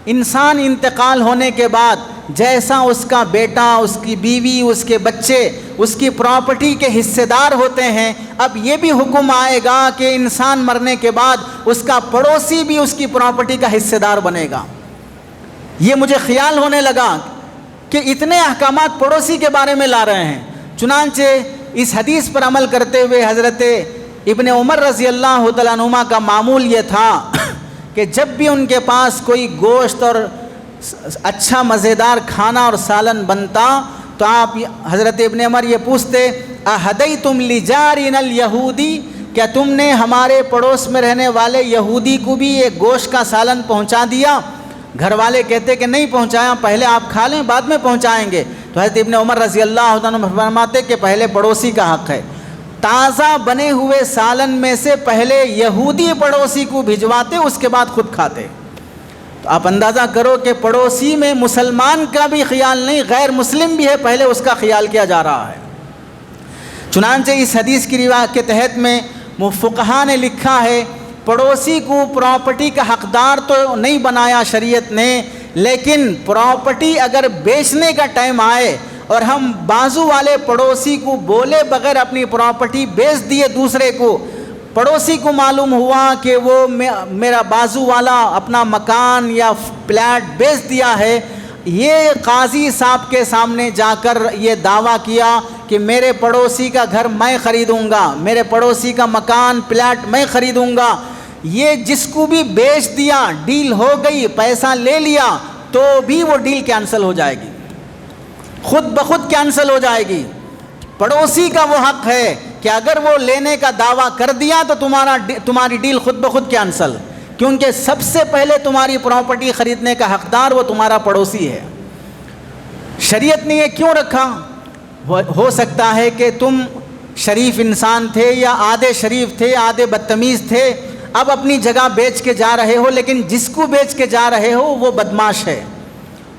انسان انتقال ہونے کے بعد جیسا اس کا بیٹا، اس کی بیوی، اس کے بچے اس کی پراپرٹی کے حصے دار ہوتے ہیں، اب یہ بھی حکم آئے گا کہ انسان مرنے کے بعد اس کا پڑوسی بھی اس کی پراپرٹی کا حصے دار بنے گا۔ یہ مجھے خیال ہونے لگا کہ اتنے احکامات پڑوسی کے بارے میں لا رہے ہیں۔ چنانچہ اس حدیث پر عمل کرتے ہوئے حضرت ابن عمر رضی اللہ تعالیٰ عنہما کا معمول یہ تھا کہ جب بھی ان کے پاس کوئی گوشت اور اچھا مزیدار کھانا اور سالن بنتا تو آپ حضرت ابن عمر یہ پوچھتے اہدیتم لجارنا الیہودی، کیا تم نے ہمارے پڑوس میں رہنے والے یہودی کو بھی ایک گوشت کا سالن پہنچا دیا؟ گھر والے کہتے کہ نہیں پہنچایا، پہلے آپ کھا لیں بعد میں پہنچائیں گے۔ تو حضرت ابن عمر رضی اللہ عنہ فرماتے کہ پہلے پڑوسی کا حق ہے، تازہ بنے ہوئے سالن میں سے پہلے یہودی پڑوسی کو بھجواتے، اس کے بعد خود کھاتے۔ تو آپ اندازہ کرو کہ پڑوسی میں مسلمان کا بھی خیال نہیں، غیر مسلم بھی ہے، پہلے اس کا خیال کیا جا رہا ہے۔ چنانچہ اس حدیث کی روایت کے تحت میں فقہا نے لکھا ہے پڑوسی کو پراپرٹی کا حقدار تو نہیں بنایا شریعت نے، لیکن پراپرٹی اگر بیچنے کا ٹائم آئے اور ہم بازو والے پڑوسی کو بولے بغیر اپنی پراپرٹی بیچ دیے دوسرے کو، پڑوسی کو معلوم ہوا کہ وہ میرا بازو والا اپنا مکان یا پلاٹ بیچ دیا ہے، یہ قاضی صاحب کے سامنے جا کر یہ دعویٰ کیا کہ میرے پڑوسی کا گھر میں خریدوں گا، میرے پڑوسی کا مکان پلاٹ میں خریدوں گا، یہ جس کو بھی بیچ دیا، ڈیل ہو گئی، پیسہ لے لیا، تو بھی وہ ڈیل کینسل ہو جائے گی، خود بخود کینسل ہو جائے گی۔ پڑوسی کا وہ حق ہے کہ اگر وہ لینے کا دعویٰ کر دیا تو تمہاری ڈیل خود بخود کینسل، کیونکہ سب سے پہلے تمہاری پراپرٹی خریدنے کا حقدار وہ تمہارا پڑوسی ہے۔ شریعت نے یہ کیوں رکھا؟ ہو سکتا ہے کہ تم شریف انسان تھے یا آدھے شریف تھے، آدھے بدتمیز تھے، اب اپنی جگہ بیچ کے جا رہے ہو، لیکن جس کو بیچ کے جا رہے ہو وہ بدماش ہے،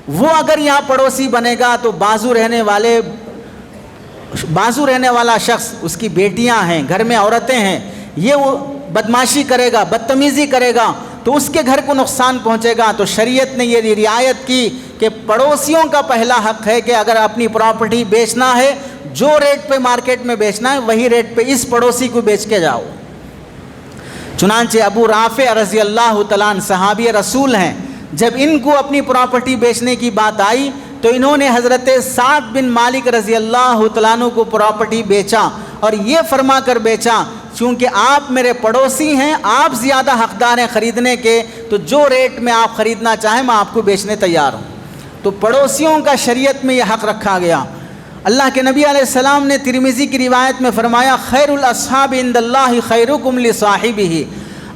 وہ اگر یہاں پڑوسی بنے گا تو بازو رہنے والا شخص، اس کی بیٹیاں ہیں، گھر میں عورتیں ہیں، یہ وہ بدماشی کرے گا، بدتمیزی کرے گا تو اس کے گھر کو نقصان پہنچے گا۔ تو شریعت نے یہ رعایت کی کہ پڑوسیوں کا پہلا حق ہے کہ اگر اپنی پراپرٹی بیچنا ہے، جو ریٹ پہ مارکیٹ میں بیچنا ہے وہی ریٹ پہ اس پڑوسی کو بیچ کے جاؤ۔ چنانچہ ابو رافع رضی اللہ تعالیٰ عنہ صحابی رسول ہیں، جب ان کو اپنی پراپرٹی بیچنے کی بات آئی تو انہوں نے حضرت سعد بن مالک رضی اللہ تعالیٰ عنہ کو پراپرٹی بیچا، اور یہ فرما کر بیچا چونکہ آپ میرے پڑوسی ہیں، آپ زیادہ حقدار ہیں خریدنے کے، تو جو ریٹ میں آپ خریدنا چاہیں میں آپ کو بیچنے تیار ہوں۔ تو پڑوسیوں کا شریعت میں یہ حق رکھا گیا۔ اللہ کے نبی علیہ السلام نے ترمذی کی روایت میں فرمایا خیر الاصحاب عند اللہ خیرکم لصاحبہ،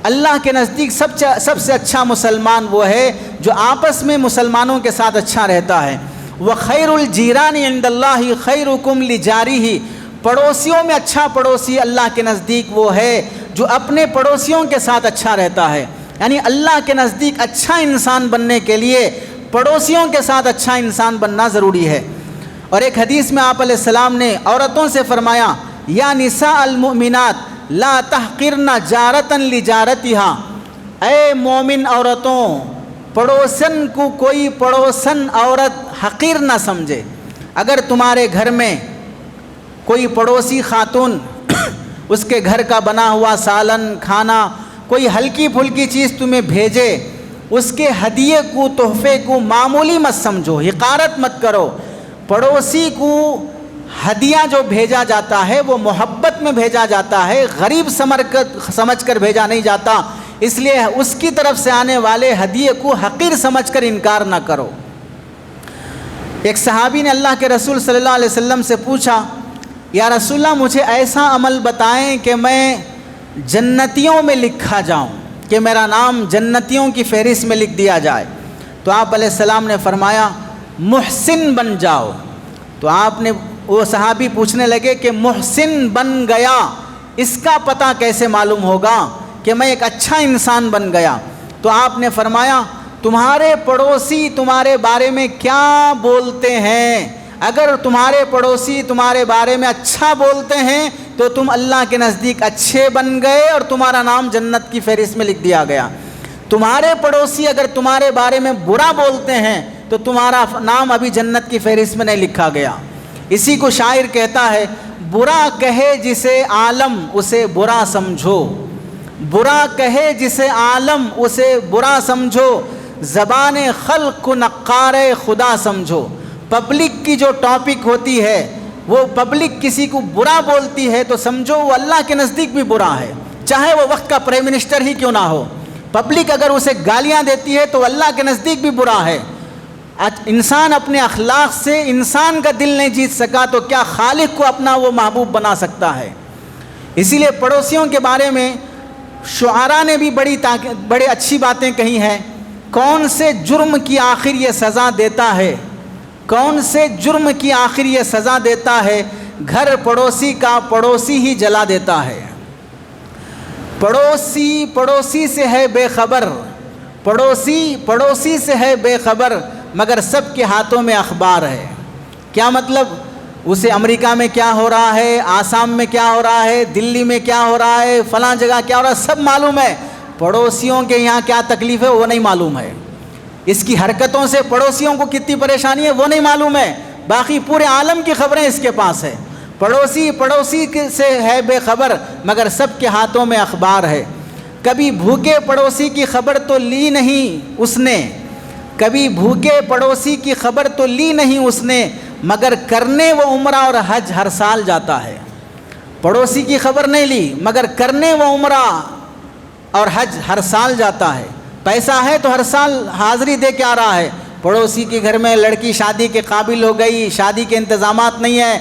اللہ کے نزدیک سب سے اچھا مسلمان وہ ہے جو آپس میں مسلمانوں کے ساتھ اچھا رہتا ہے۔ وخیر الجیران عند اللہ خیرکم لجارہ، پڑوسیوں میں اچھا پڑوسی اللہ کے نزدیک وہ ہے جو اپنے پڑوسیوں کے ساتھ اچھا رہتا ہے۔ یعنی اللہ کے نزدیک اچھا انسان بننے کے لیے پڑوسیوں کے ساتھ اچھا انسان بننا ضروری ہے۔ اور ایک حدیث میں آپ علیہ السلام نے عورتوں سے فرمایا یا نساء المؤمنات لا تحقرن جارتا لجارتها، اے مومن عورتوں، پڑوسن کو کوئی پڑوسن عورت حقیر نہ سمجھے۔ اگر تمہارے گھر میں کوئی پڑوسی خاتون اس کے گھر کا بنا ہوا سالن کھانا کوئی ہلکی پھلکی چیز تمہیں بھیجے، اس کے ہدیے کو تحفے کو معمولی مت سمجھو، حقارت مت کرو۔ پڑوسی کو ہدیہ جو بھیجا جاتا ہے وہ محبت میں بھیجا جاتا ہے، غریب سمجھ کر بھیجا نہیں جاتا، اس لیے اس کی طرف سے آنے والے ہدیے کو حقیر سمجھ کر انکار نہ کرو۔ ایک صحابی نے اللہ کے رسول صلی اللہ علیہ وسلم سے پوچھا یا رسول اللہ مجھے ایسا عمل بتائیں کہ میں جنتیوں میں لکھا جاؤں، کہ میرا نام جنتیوں کی فہرست میں لکھ دیا جائے۔ تو آپ علیہ السلام نے فرمایا محسن بن جاؤ۔ تو آپ نے وہ صحابی پوچھنے لگے کہ محسن بن گیا اس کا پتہ کیسے معلوم ہوگا کہ میں ایک اچھا انسان بن گیا؟ تو آپ نے فرمایا تمہارے پڑوسی تمہارے بارے میں کیا بولتے ہیں، اگر تمہارے پڑوسی تمہارے بارے میں اچھا بولتے ہیں تو تم اللہ کے نزدیک اچھے بن گئے اور تمہارا نام جنت کی فہرست میں لکھ دیا گیا۔ تمہارے پڑوسی اگر تمہارے بارے میں برا بولتے ہیں تو تمہارا نام ابھی جنت کی فہرست میں نہیں لکھا گیا۔ اسی کو شاعر کہتا ہے برا کہے جسے عالم اسے برا سمجھو، برا کہے جسے عالم اسے برا سمجھو، زبان خلق کو نقار خدا سمجھو۔ پبلک کی جو ٹاپک ہوتی ہے وہ پبلک کسی کو برا بولتی ہے تو سمجھو وہ اللہ کے نزدیک بھی برا ہے، چاہے وہ وقت کا پرائم منسٹر ہی کیوں نہ ہو۔ پبلک اگر اسے گالیاں دیتی ہے تو اللہ کے نزدیک بھی برا ہے۔ انسان اپنے اخلاق سے انسان کا دل نہیں جیت سکا تو کیا خالق کو اپنا وہ محبوب بنا سکتا ہے؟ اسی لیے پڑوسیوں کے بارے میں شعراء نے بھی بڑی اچھی باتیں کہی ہیں۔ کون سے جرم کی آخر یہ سزا دیتا ہے، کون سے جرم کی آخر یہ سزا دیتا ہے، گھر پڑوسی کا پڑوسی ہی جلا دیتا ہے۔ پڑوسی سے ہے بے خبر، پڑوسی سے ہے بے خبر، مگر سب کے ہاتھوں میں اخبار ہے۔ کیا مطلب؟ اسے امریکہ میں کیا ہو رہا ہے، آسام میں کیا ہو رہا ہے، دلی میں کیا ہو رہا ہے، فلاں جگہ کیا ہو رہا ہے، سب معلوم ہے۔ پڑوسیوں کے یہاں کیا تکلیف ہے وہ نہیں معلوم ہے، اس کی حرکتوں سے پڑوسیوں کو کتنی پریشانی ہے وہ نہیں معلوم ہے، باقی پورے عالم کی خبریں اس کے پاس ہے۔ پڑوسی سے ہے بے خبر، مگر سب کے ہاتھوں میں اخبار ہے۔ کبھی بھوکے پڑوسی کی خبر تو لی نہیں اس نے، کبھی بھوکے پڑوسی کی خبر تو لی نہیں اس نے، مگر کرنے وہ عمرہ اور حج ہر سال جاتا ہے۔ پڑوسی کی خبر نہیں لی، مگر کرنے وہ عمرہ اور حج ہر سال جاتا ہے۔ پیسہ ہے تو ہر سال حاضری دے کے آ رہا ہے۔ پڑوسی کے گھر میں لڑکی شادی کے قابل ہو گئی، شادی کے انتظامات نہیں ہے،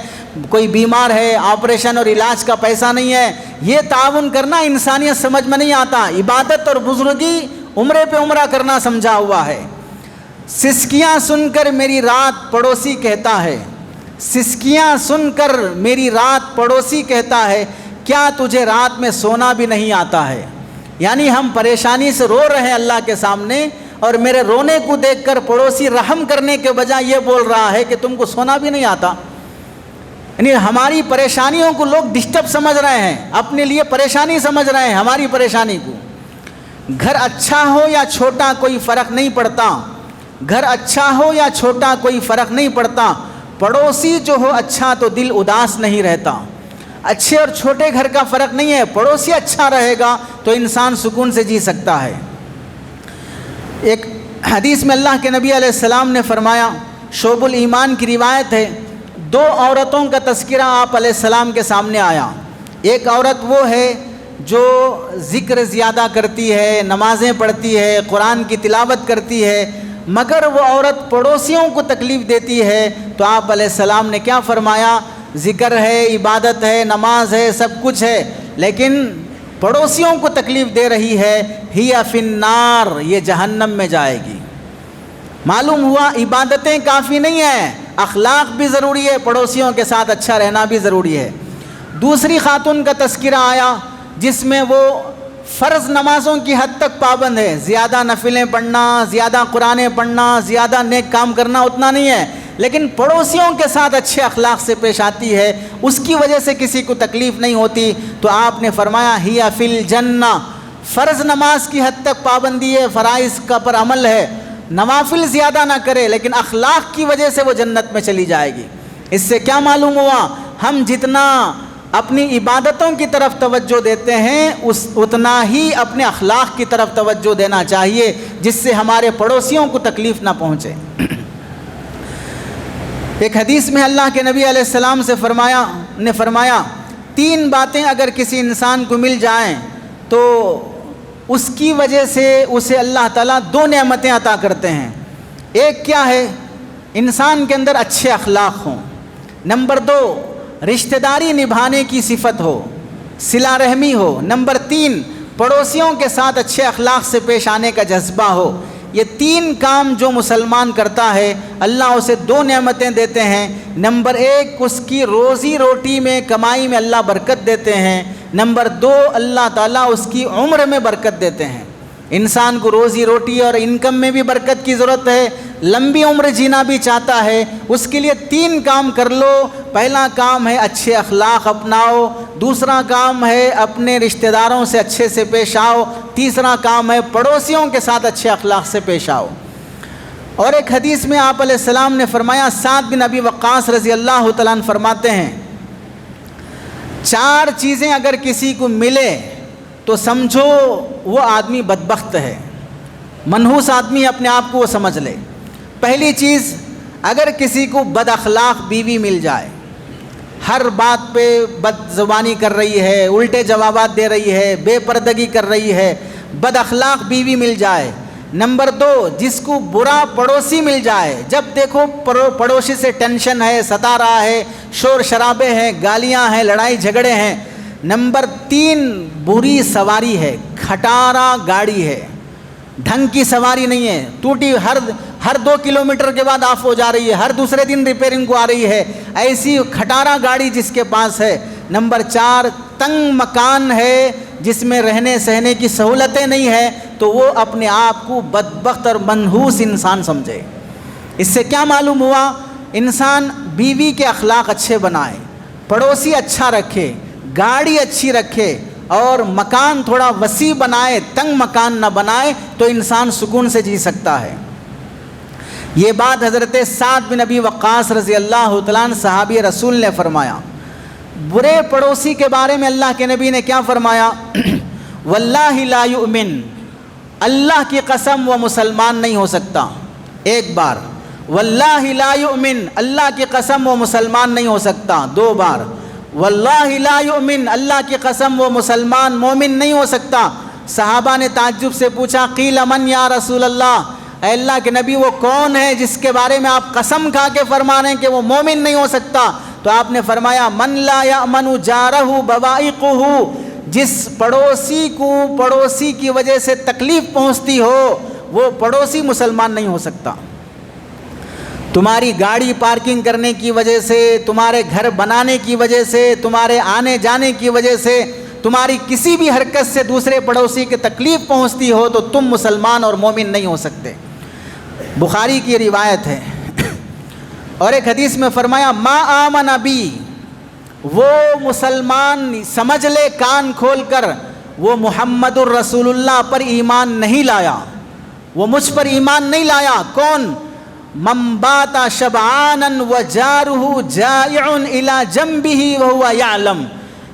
کوئی بیمار ہے، آپریشن اور علاج کا پیسہ نہیں ہے، یہ تعاون کرنا انسانیت سمجھ میں نہیں آتا۔ عبادت اور بزرگی عمرے پہ عمرہ کرنا سمجھا ہوا ہے۔ سسکیاں سن کر میری رات پڑوسی کہتا ہے، سسکیاں سن کر میری رات پڑوسی کہتا ہے، کیا تجھے رات میں سونا بھی نہیں آتا ہے؟ یعنی ہم پریشانی سے رو رہے ہیں اللہ کے سامنے، اور میرے رونے کو دیکھ کر پڑوسی رحم کرنے کے بجائے یہ بول رہا ہے کہ تم کو سونا بھی نہیں آتا۔ یعنی ہماری پریشانیوں کو لوگ ڈسٹرب سمجھ رہے ہیں، اپنے لیے پریشانی سمجھ رہے ہیں ہماری پریشانی کو۔ گھر اچھا ہو یا چھوٹا کوئی فرق نہیں پڑتا، گھر اچھا ہو یا چھوٹا کوئی فرق نہیں پڑتا، پڑوسی جو ہو اچھا تو دل اداس نہیں رہتا۔ اچھے اور چھوٹے گھر کا فرق نہیں ہے، پڑوسی اچھا رہے گا تو انسان سکون سے جی سکتا ہے۔ ایک حدیث میں اللہ کے نبی علیہ السلام نے فرمایا، شعب الایمان کی روایت ہے، دو عورتوں کا تذکرہ آپ علیہ السلام کے سامنے آیا۔ ایک عورت وہ ہے جو ذکر زیادہ کرتی ہے، نمازیں پڑھتی ہے، قرآن کی تلاوت کرتی ہے، مگر وہ عورت پڑوسیوں کو تکلیف دیتی ہے، تو آپ علیہ السلام نے کیا فرمایا؟ ذکر ہے، عبادت ہے، نماز ہے، سب کچھ ہے، لیکن پڑوسیوں کو تکلیف دے رہی ہے، ہی فی النار، یہ جہنم میں جائے گی۔ معلوم ہوا عبادتیں کافی نہیں ہیں، اخلاق بھی ضروری ہے، پڑوسیوں کے ساتھ اچھا رہنا بھی ضروری ہے۔ دوسری خاتون کا تذکرہ آیا جس میں وہ فرض نمازوں کی حد تک پابند ہے، زیادہ نفلیں پڑھنا، زیادہ قرآن پڑھنا، زیادہ نیک کام کرنا اتنا نہیں ہے، لیکن پڑوسیوں کے ساتھ اچھے اخلاق سے پیش آتی ہے، اس کی وجہ سے کسی کو تکلیف نہیں ہوتی، تو آپ نے فرمایا ہی فی الجنہ، فرض نماز کی حد تک پابندی ہے، فرائض کا پر عمل ہے، نوافل زیادہ نہ کرے، لیکن اخلاق کی وجہ سے وہ جنت میں چلی جائے گی۔ اس سے کیا معلوم ہوا؟ ہم جتنا اپنی عبادتوں کی طرف توجہ دیتے ہیں اتنا ہی اپنے اخلاق کی طرف توجہ دینا چاہیے، جس سے ہمارے پڑوسیوں کو تکلیف نہ پہنچے۔ ایک حدیث میں اللہ کے نبی علیہ السلام سے فرمایا 3 باتیں اگر کسی انسان کو مل جائیں تو اس کی وجہ سے اسے اللہ تعالیٰ 2 نعمتیں عطا کرتے ہیں۔ ایک کیا ہے؟ انسان کے اندر اچھے اخلاق ہوں۔ نمبر 2، رشتہ داری نبھانے کی صفت ہو، صلہ رحمی ہو۔ نمبر 3، پڑوسیوں کے ساتھ اچھے اخلاق سے پیش آنے کا جذبہ ہو۔ یہ 3 کام جو مسلمان کرتا ہے اللہ اسے 2 نعمتیں دیتے ہیں۔ نمبر 1، اس کی روزی روٹی میں، کمائی میں اللہ برکت دیتے ہیں۔ نمبر 2، اللہ تعالیٰ اس کی عمر میں برکت دیتے ہیں۔ انسان کو روزی روٹی اور انکم میں بھی برکت کی ضرورت ہے، لمبی عمر جینا بھی چاہتا ہے، اس کے لیے 3 کام کر لو۔ پہلا کام ہے اچھے اخلاق اپناؤ، دوسرا کام ہے اپنے رشتہ داروں سے اچھے سے پیش آؤ، تیسرا کام ہے پڑوسیوں کے ساتھ اچھے اخلاق سے پیش آؤ۔ اور ایک حدیث میں آپ علیہ السلام نے فرمایا، سعد بن ابی وقاص رضی اللہ تعالیٰ عنہ فرماتے ہیں، 4 چیزیں اگر کسی کو ملے تو سمجھو وہ آدمی بدبخت ہے، منحوس آدمی اپنے آپ کو وہ سمجھ لے۔ پہلی چیز، اگر کسی کو بد اخلاق بیوی مل جائے، ہر بات پہ بد زبانی کر رہی ہے، الٹے جوابات دے رہی ہے، بے پردگی کر رہی ہے، بد اخلاق بیوی مل جائے۔ نمبر 2، جس کو برا پڑوسی مل جائے، جب دیکھو پڑوسی سے ٹینشن ہے، ستا رہا ہے، شور شرابے ہیں، گالیاں ہیں، لڑائی جھگڑے ہیں۔ نمبر 3، بری سواری ہے، کھٹارا گاڑی ہے، ڈھنگ کی سواری نہیں ہے، ٹوٹی ہر 2 کلومیٹر کے بعد آف ہو جا رہی ہے، ہر دوسرے دن ریپیرنگ کو آ رہی ہے، ایسی کھٹارا گاڑی جس کے پاس ہے۔ نمبر 4، تنگ مکان ہے، جس میں رہنے سہنے کی سہولتیں نہیں ہیں، تو وہ اپنے آپ کو بدبخت اور منحوس انسان سمجھے۔ اس سے کیا معلوم ہوا؟ انسان بیوی کے اخلاق اچھے بنائے، پڑوسی اچھا رکھے، گاڑی اچھی رکھے اور مکان تھوڑا وسیع بنائے، تنگ مکان نہ بنائے، تو انسان سکون سے جی سکتا ہے۔ یہ بات حضرت سعد بن ابی وقاص رضی اللہ تعالیٰ عنہ صحابی رسول نے فرمایا۔ برے پڑوسی کے بارے میں اللہ کے نبی نے کیا فرمایا؟ واللہ لا یؤمن، اللہ کی قسم وہ مسلمان نہیں ہو سکتا۔ ایک بار، واللہ لا یؤمن، اللہ کی قسم وہ مسلمان نہیں ہو سکتا۔ دو بار، واللہ لا یؤمن، اللہ کی قسم وہ مسلمان مومن نہیں ہو سکتا۔ صحابہ نے تعجب سے پوچھا، قیل من یا رسول اللہ، اے اللہ کے نبی وہ کون ہے جس کے بارے میں آپ قسم کھا کے فرما رہے ہیں کہ وہ مومن نہیں ہو سکتا؟ تو آپ نے فرمایا، من لا یأمن جارہ بوائقہ، جس پڑوسی کو پڑوسی کی وجہ سے تکلیف پہنچتی ہو وہ پڑوسی مسلمان نہیں ہو سکتا۔ تمہاری گاڑی پارکنگ کرنے کی وجہ سے، تمہارے گھر بنانے کی وجہ سے، تمہارے آنے جانے کی وجہ سے، تمہاری کسی بھی حرکت سے دوسرے پڑوسی کی تکلیف پہنچتی ہو تو تم مسلمان اور مومن نہیں ہو سکتے۔ بخاری کی روایت ہے۔ اور ایک حدیث میں فرمایا، ما آمن بی، وہ مسلمان سمجھ لے کان کھول کر، وہ محمد الرسول اللہ پر ایمان نہیں لایا، وہ مجھ پر ایمان نہیں لایا۔ کون؟ من بات شبعانا وجارہ جائع الی جنبہ وہو یعلم،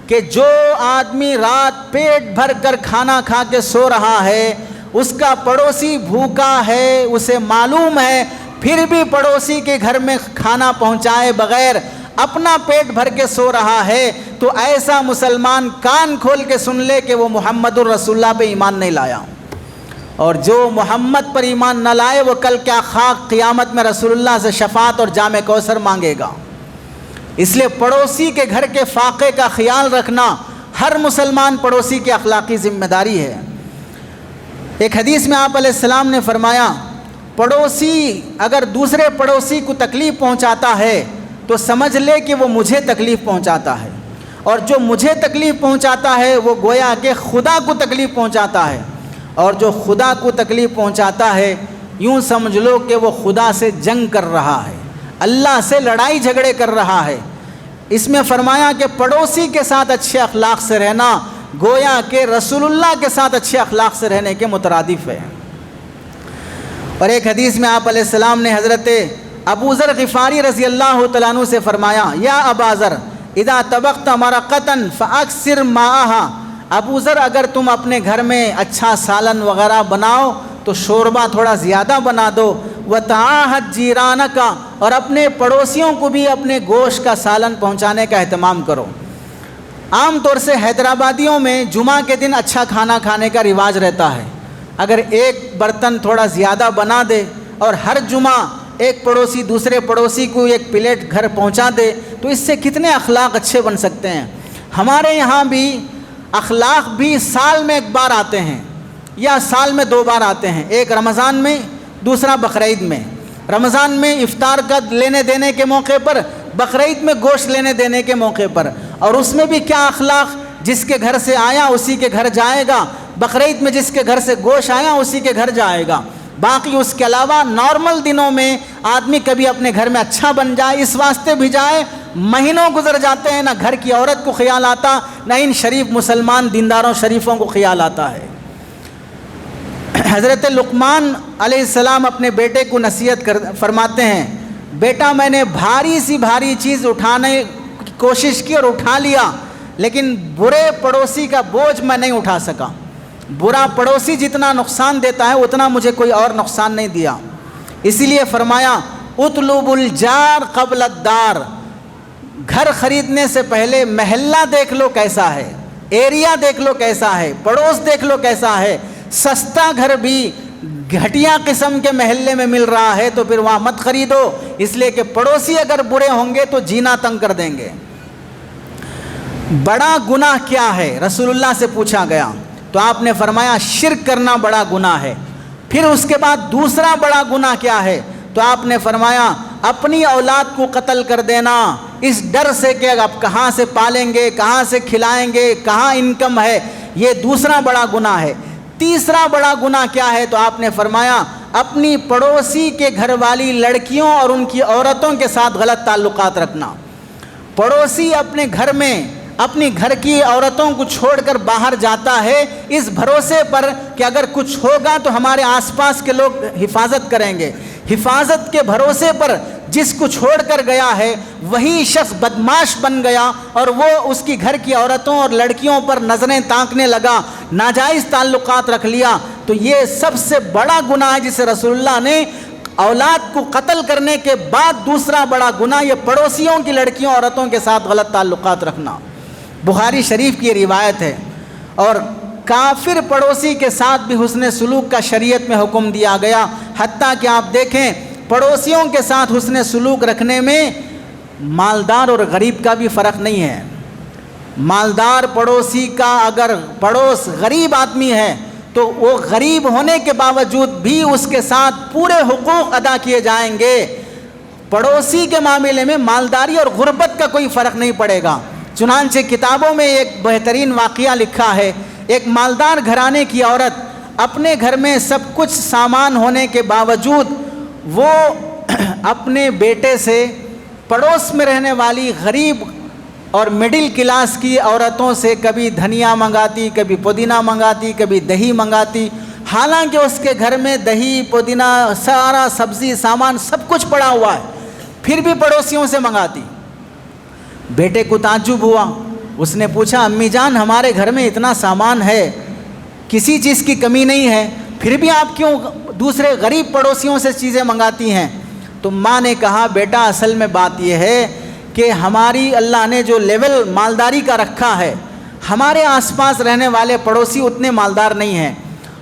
کہ جو آدمی رات پیٹ بھر کر کھانا کھا کے سو رہا ہے، اس کا پڑوسی بھوکا ہے، اسے معلوم ہے، پھر بھی پڑوسی کے گھر میں کھانا پہنچائے بغیر اپنا پیٹ بھر کے سو رہا ہے، تو ایسا مسلمان کان کھول کے سن لے کہ وہ محمد الرسول اللہ پہ ایمان نہیں لایا۔ اور جو محمد پر ایمان نہ لائے وہ کل کیا خاک قیامت میں رسول اللہ سے شفاعت اور جام کوثر مانگے گا۔ اس لیے پڑوسی کے گھر کے فاقے کا خیال رکھنا ہر مسلمان پڑوسی کی اخلاقی ذمہ داری ہے۔ ایک حدیث میں آپ علیہ السلام نے فرمایا، پڑوسی اگر دوسرے پڑوسی کو تکلیف پہنچاتا ہے تو سمجھ لے کہ وہ مجھے تکلیف پہنچاتا ہے، اور جو مجھے تکلیف پہنچاتا ہے وہ گویا کہ خدا کو تکلیف پہنچاتا ہے، اور جو خدا کو تکلیف پہنچاتا ہے یوں سمجھ لو کہ وہ خدا سے جنگ کر رہا ہے، اللہ سے لڑائی جھگڑے کر رہا ہے۔ اس میں فرمایا کہ پڑوسی کے ساتھ اچھے اخلاق سے رہنا گویا کہ رسول اللہ کے ساتھ اچھے اخلاق سے رہنے کے مترادف ہے۔ اور ایک حدیث میں آپ علیہ السلام نے حضرت ابو ذر غفاری رضی اللہ تعالیٰ عنہ سے فرمایا، یا ابا ذر اذا طبخت مرقۃ فاکثر ماءھا، ابو ذر اگر تم اپنے گھر میں اچھا سالن وغیرہ بناؤ تو شوربہ تھوڑا زیادہ بنا دو، وتعاہد جیرانک، اور اپنے پڑوسیوں کو بھی اپنے گوشت کا سالن پہنچانے کا اہتمام کرو۔ عام طور سے حیدرآبادیوں میں جمعہ کے دن اچھا کھانا کھانے کا رواج رہتا ہے، اگر ایک برتن تھوڑا زیادہ بنا دے اور ہر جمعہ ایک پڑوسی دوسرے پڑوسی کو ایک پلیٹ گھر پہنچا دے تو اس سے کتنے اخلاق اچھے بن سکتے ہیں۔ ہمارے یہاں بھی اخلاق بھی سال میں ایک بار آتے ہیں یا سال میں 2 بار آتے ہیں، ایک رمضان میں، دوسرا بقرعید میں۔ رمضان میں افطار کا لینے دینے کے موقع پر، بقرعید میں گوشت لینے دینے کے موقع پر، اور اس میں بھی کیا اخلاق، جس کے گھر سے آیا اسی کے گھر جائے گا، بقرعید میں جس کے گھر سے گوشت آیا اسی کے گھر جائے گا۔ باقی اس کے علاوہ نارمل دنوں میں آدمی کبھی اپنے گھر میں اچھا بن جائے اس واسطے بھی جائے، مہینوں گزر جاتے ہیں، نہ گھر کی عورت کو خیال آتا، نہ ان شریف مسلمان دینداروں شریفوں کو خیال آتا ہے۔ حضرت لقمان علیہ السلام اپنے بیٹے کو نصیحت فرماتے ہیں، بیٹا میں نے بھاری سی بھاری چیز اٹھانے کی کوشش کی اور اٹھا لیا، لیکن برے پڑوسی کا بوجھ میں نہیں اٹھا سکا۔ برا پڑوسی جتنا نقصان دیتا ہے اتنا مجھے کوئی اور نقصان نہیں دیا، اسی لیے فرمایا اطلب الجار قبل الدار، گھر خریدنے سے پہلے محلہ دیکھ لو کیسا ہے، ایریا دیکھ لو کیسا ہے، پڑوس دیکھ لو کیسا ہے۔ سستا گھر بھی گھٹیا قسم کے محلے میں مل رہا ہے تو پھر وہاں مت خریدو، اس لیے کہ پڑوسی اگر برے ہوں گے تو جینا تنگ کر دیں گے۔ بڑا گناہ کیا ہے رسول اللہ سے پوچھا گیا تو آپ نے فرمایا شرک کرنا بڑا گناہ ہے۔ پھر اس کے بعد دوسرا بڑا گناہ کیا ہے تو آپ نے فرمایا اپنی اولاد کو قتل کر دینا، اس ڈر سے کہ اب کہاں سے پالیں گے، کہاں سے کھلائیں گے، کہاں انکم ہے، یہ دوسرا بڑا گناہ ہے۔ تیسرا بڑا گناہ کیا ہے تو آپ نے فرمایا اپنی پڑوسی کے گھر والی لڑکیوں اور ان کی عورتوں کے ساتھ غلط تعلقات رکھنا۔ پڑوسی اپنے گھر میں اپنی گھر کی عورتوں کو چھوڑ کر باہر جاتا ہے اس بھروسے پر کہ اگر کچھ ہوگا تو ہمارے آس پاس کے لوگ حفاظت کریں گے۔ حفاظت کے بھروسے پر جس کو چھوڑ کر گیا ہے وہی شخص بدمعاش بن گیا اور وہ اس کی گھر کی عورتوں اور لڑکیوں پر نظریں تانکنے لگا، ناجائز تعلقات رکھ لیا۔ تو یہ سب سے بڑا گناہ ہے جسے رسول اللہ نے اولاد کو قتل کرنے کے بعد دوسرا بڑا گناہ یہ پڑوسیوں کی لڑکیوں عورتوں کے ساتھ غلط تعلقات رکھنا۔ بخاری شریف کی روایت ہے۔ اور کافر پڑوسی کے ساتھ بھی حسن سلوک کا شریعت میں حکم دیا گیا، حتیٰ کہ آپ دیکھیں پڑوسیوں کے ساتھ حسن سلوک رکھنے میں مالدار اور غریب کا بھی فرق نہیں ہے۔ مالدار پڑوسی کا اگر پڑوس غریب آدمی ہے تو وہ غریب ہونے کے باوجود بھی اس کے ساتھ پورے حقوق ادا کیے جائیں گے۔ پڑوسی کے معاملے میں مالداری اور غربت کا کوئی فرق نہیں پڑے گا۔ چنانچہ کتابوں میں ایک بہترین واقعہ لکھا ہے، ایک مالدار گھرانے کی عورت اپنے گھر میں سب کچھ سامان ہونے کے باوجود وہ اپنے بیٹے سے پڑوس میں رہنے والی غریب اور مڈل کلاس کی عورتوں سے کبھی دھنیا منگاتی، کبھی پودینہ منگاتی، کبھی دہی منگاتی، حالانکہ اس کے گھر میں دہی پودینہ سارا سبزی سامان سب کچھ پڑا ہوا ہے، پھر بھی پڑوسیوں سے منگاتی۔ بیٹے کو تعجب ہوا، اس نے پوچھا امی جان ہمارے گھر میں اتنا سامان ہے، کسی چیز کی کمی نہیں ہے، پھر بھی آپ کیوں دوسرے غریب پڑوسیوں سے چیزیں منگاتی ہیں؟ تو ماں نے کہا بیٹا اصل میں بات یہ ہے کہ ہماری اللہ نے جو لیول مالداری کا رکھا ہے، ہمارے آس پاس رہنے والے پڑوسی اتنے مالدار نہیں ہیں،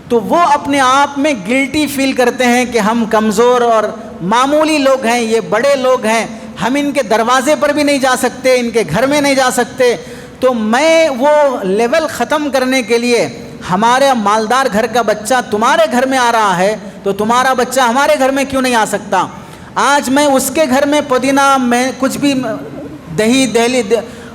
تو وہ اپنے آپ میں گلٹی فیل کرتے ہیں کہ ہم کمزور اور معمولی لوگ ہیں، یہ بڑے لوگ ہیں، ہم ان کے دروازے پر بھی نہیں جا سکتے، ان کے گھر میں نہیں جا سکتے۔ تو میں وہ لیول ختم کرنے کے لیے ہمارے مالدار گھر کا بچہ تمہارے گھر میں آ رہا ہے تو تمہارا بچہ ہمارے گھر میں کیوں نہیں آ سکتا؟ آج میں اس کے گھر میں پودینہ میں کچھ بھی دہی دہلی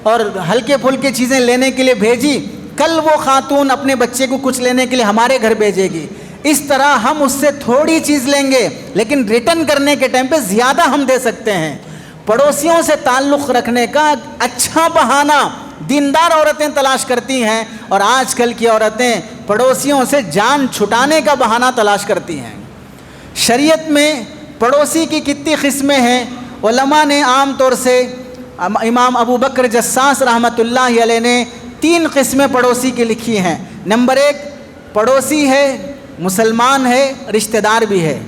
اور ہلکے پھلکے چیزیں لینے کے لیے بھیجی، کل وہ خاتون اپنے بچے کو کچھ لینے کے لیے ہمارے گھر بھیجے گی۔ اس طرح ہم اس سے تھوڑی چیز لیں گے لیکن ریٹرن کرنے کے ٹائم پہ زیادہ ہم دے سکتے ہیں۔ پڑوسیوں سے تعلق رکھنے کا اچھا بہانہ دیندار عورتیں تلاش کرتی ہیں اور آج کل کی عورتیں پڑوسیوں سے جان چھٹانے کا بہانہ تلاش کرتی ہیں۔ شریعت میں پڑوسی کی کتنی قسمیں ہیں؟ علماء نے عام طور سے امام ابو بکر جساس رحمۃ اللہ علیہ نے 3 قسمیں پڑوسی کی لکھی ہیں۔ نمبر 1 پڑوسی ہے، مسلمان ہے، رشتہ دار بھی ہے،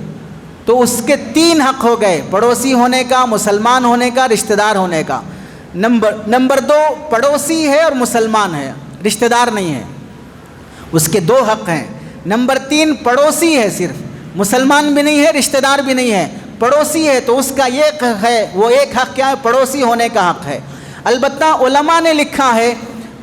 تو اس کے 3 حق ہو گئے، پڑوسی ہونے کا، مسلمان ہونے کا، رشتہ دار ہونے کا۔ نمبر 2 پڑوسی ہے اور مسلمان ہے، رشتہ دار نہیں ہے، اس کے 2 حق ہیں۔ نمبر 3 پڑوسی ہے، صرف مسلمان بھی نہیں ہے، رشتہ دار بھی نہیں ہے، پڑوسی ہے تو اس کا یہ حق ہے، وہ ایک حق کیا ہے؟ پڑوسی ہونے کا حق ہے۔ البتہ علماء نے لکھا ہے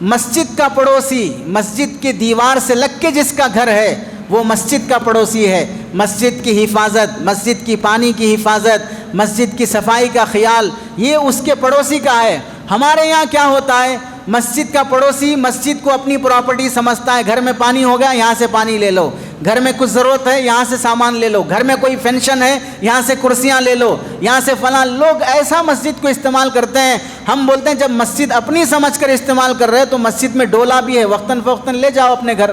مسجد کا پڑوسی، مسجد کی دیوار سے لگ کے جس کا گھر ہے وہ مسجد کا پڑوسی ہے، مسجد کی حفاظت، مسجد کی پانی کی حفاظت، مسجد کی صفائی کا خیال، یہ اس کے پڑوسی کا ہے۔ ہمارے یہاں کیا ہوتا ہے؟ مسجد کا پڑوسی مسجد کو اپنی پراپرٹی سمجھتا ہے، گھر میں پانی ہو گیا یہاں سے پانی لے لو، گھر میں کچھ ضرورت ہے یہاں سے سامان لے لو، گھر میں کوئی فنکشن ہے یہاں سے کرسیاں لے لو، یہاں سے فلاں۔ لوگ ایسا مسجد کو استعمال کرتے ہیں، ہم بولتے ہیں جب مسجد اپنی سمجھ کر استعمال کر رہے تو مسجد میں ڈولا بھی ہے، وقتاً فوقتاً لے جاؤ اپنے گھر۔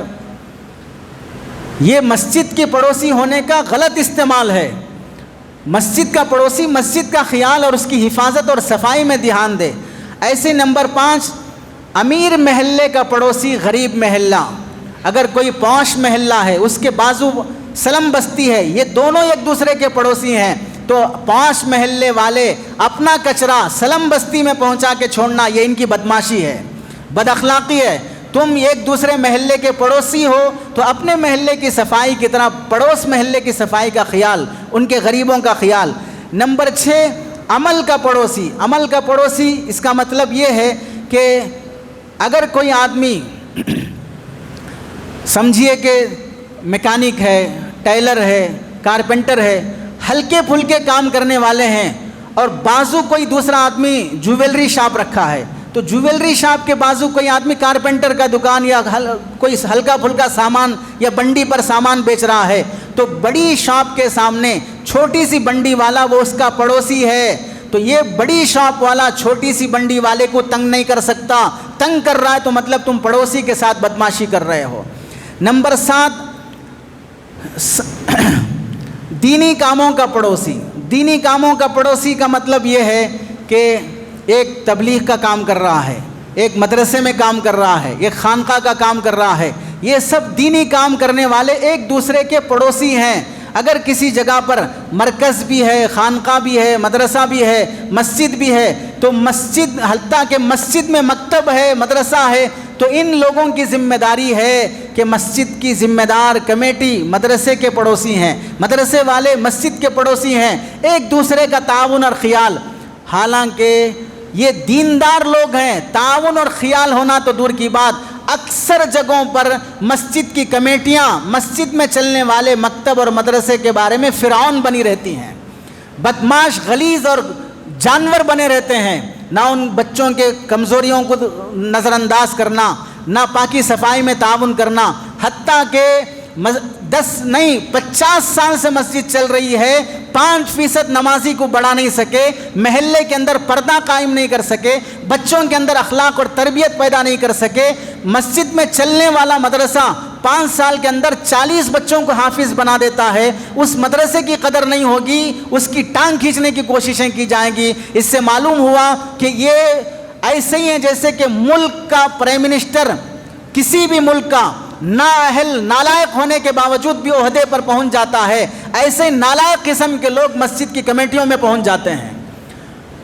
یہ مسجد کے پڑوسی ہونے کا غلط استعمال ہے۔ مسجد کا پڑوسی مسجد کا خیال اور اس کی حفاظت اور صفائی میں دھیان دے۔ ایسے نمبر 5 امیر محلے کا پڑوسی غریب محلہ، اگر کوئی پوش محلہ ہے اس کے بازو سلم بستی ہے، یہ دونوں ایک دوسرے کے پڑوسی ہیں، تو پوش محلے والے اپنا کچرا سلم بستی میں پہنچا کے چھوڑنا یہ ان کی بدمعاشی ہے، بد اخلاقی ہے۔ تم ایک دوسرے محلے کے پڑوسی ہو تو اپنے محلے کی صفائی کی طرح پڑوس محلے کی صفائی کا خیال، ان کے غریبوں کا خیال۔ نمبر 6 عمل کا پڑوسی، عمل کا پڑوسی اس کا مطلب یہ ہے کہ اگر کوئی آدمی سمجھیے کہ میکینک ہے، ٹیلر ہے، کارپینٹر ہے، ہلکے پھلکے کام کرنے والے ہیں، اور بازو کوئی دوسرا آدمی جویلری شاپ رکھا ہے، تو جویلری شاپ کے بازو کوئی آدمی کارپینٹر کا دکان یا کوئی ہلکا پھلکا سامان یا بنڈی پر سامان بیچ رہا ہے، تو بڑی شاپ کے سامنے چھوٹی سی بنڈی والا وہ اس کا پڑوسی ہے، تو یہ بڑی شاپ والا چھوٹی سی بنڈی والے کو تنگ نہیں کر سکتا، تنگ کر رہا ہے تو مطلب تم پڑوسی کے ساتھ بدماشی کر رہے ہو۔ نمبر 7 دینی کاموں کا پڑوسی۔ دینی کاموں کا پڑوسی کا مطلب یہ ہے کہ ایک تبلیغ کا کام کر رہا ہے، ایک مدرسے میں کام کر رہا ہے، ایک خانقاہ کا کام کر رہا ہے، یہ سب دینی کام کرنے والے ایک دوسرے کے پڑوسی ہیں۔ اگر کسی جگہ پر مرکز بھی ہے، خانقاہ بھی ہے، مدرسہ بھی ہے، مسجد بھی ہے، تو مسجد حتیٰ کہ مسجد میں مکتب ہے، مدرسہ ہے، تو ان لوگوں کی ذمہ داری ہے کہ مسجد کی ذمہ دار کمیٹی مدرسے کے پڑوسی ہیں، مدرسے والے مسجد کے پڑوسی ہیں، ایک دوسرے کا تعاون اور خیال۔ حالانکہ یہ دیندار لوگ ہیں، تعاون اور خیال ہونا تو دور کی بات، اکثر جگہوں پر مسجد کی کمیٹیاں مسجد میں چلنے والے مکتب اور مدرسے کے بارے میں فرعون بنی رہتی ہیں، بدماش غلیظ اور جانور بنے رہتے ہیں، نہ ان بچوں کے کمزوریوں کو نظر انداز کرنا، نہ پاکی صفائی میں تعاون کرنا، حتیٰ کہ 50 سال سے مسجد چل رہی ہے، 5% نمازی کو بڑھا نہیں سکے، محلے کے اندر پردہ قائم نہیں کر سکے، بچوں کے اندر اخلاق اور تربیت پیدا نہیں کر سکے، مسجد میں چلنے والا مدرسہ 5 سال کے اندر 40 بچوں کو حافظ بنا دیتا ہے، اس مدرسے کی قدر نہیں ہوگی، اس کی ٹانگ کھینچنے کی کوششیں کی جائیں گی۔ اس سے معلوم ہوا کہ یہ ایسے ہی ہیں جیسے کہ ملک کا پرائم منسٹر کسی بھی ملک کا نااہل نالائق ہونے کے باوجود بھی عہدے پر پہنچ جاتا ہے، ایسے نالائق قسم کے لوگ مسجد کی کمیٹیوں میں پہنچ جاتے ہیں۔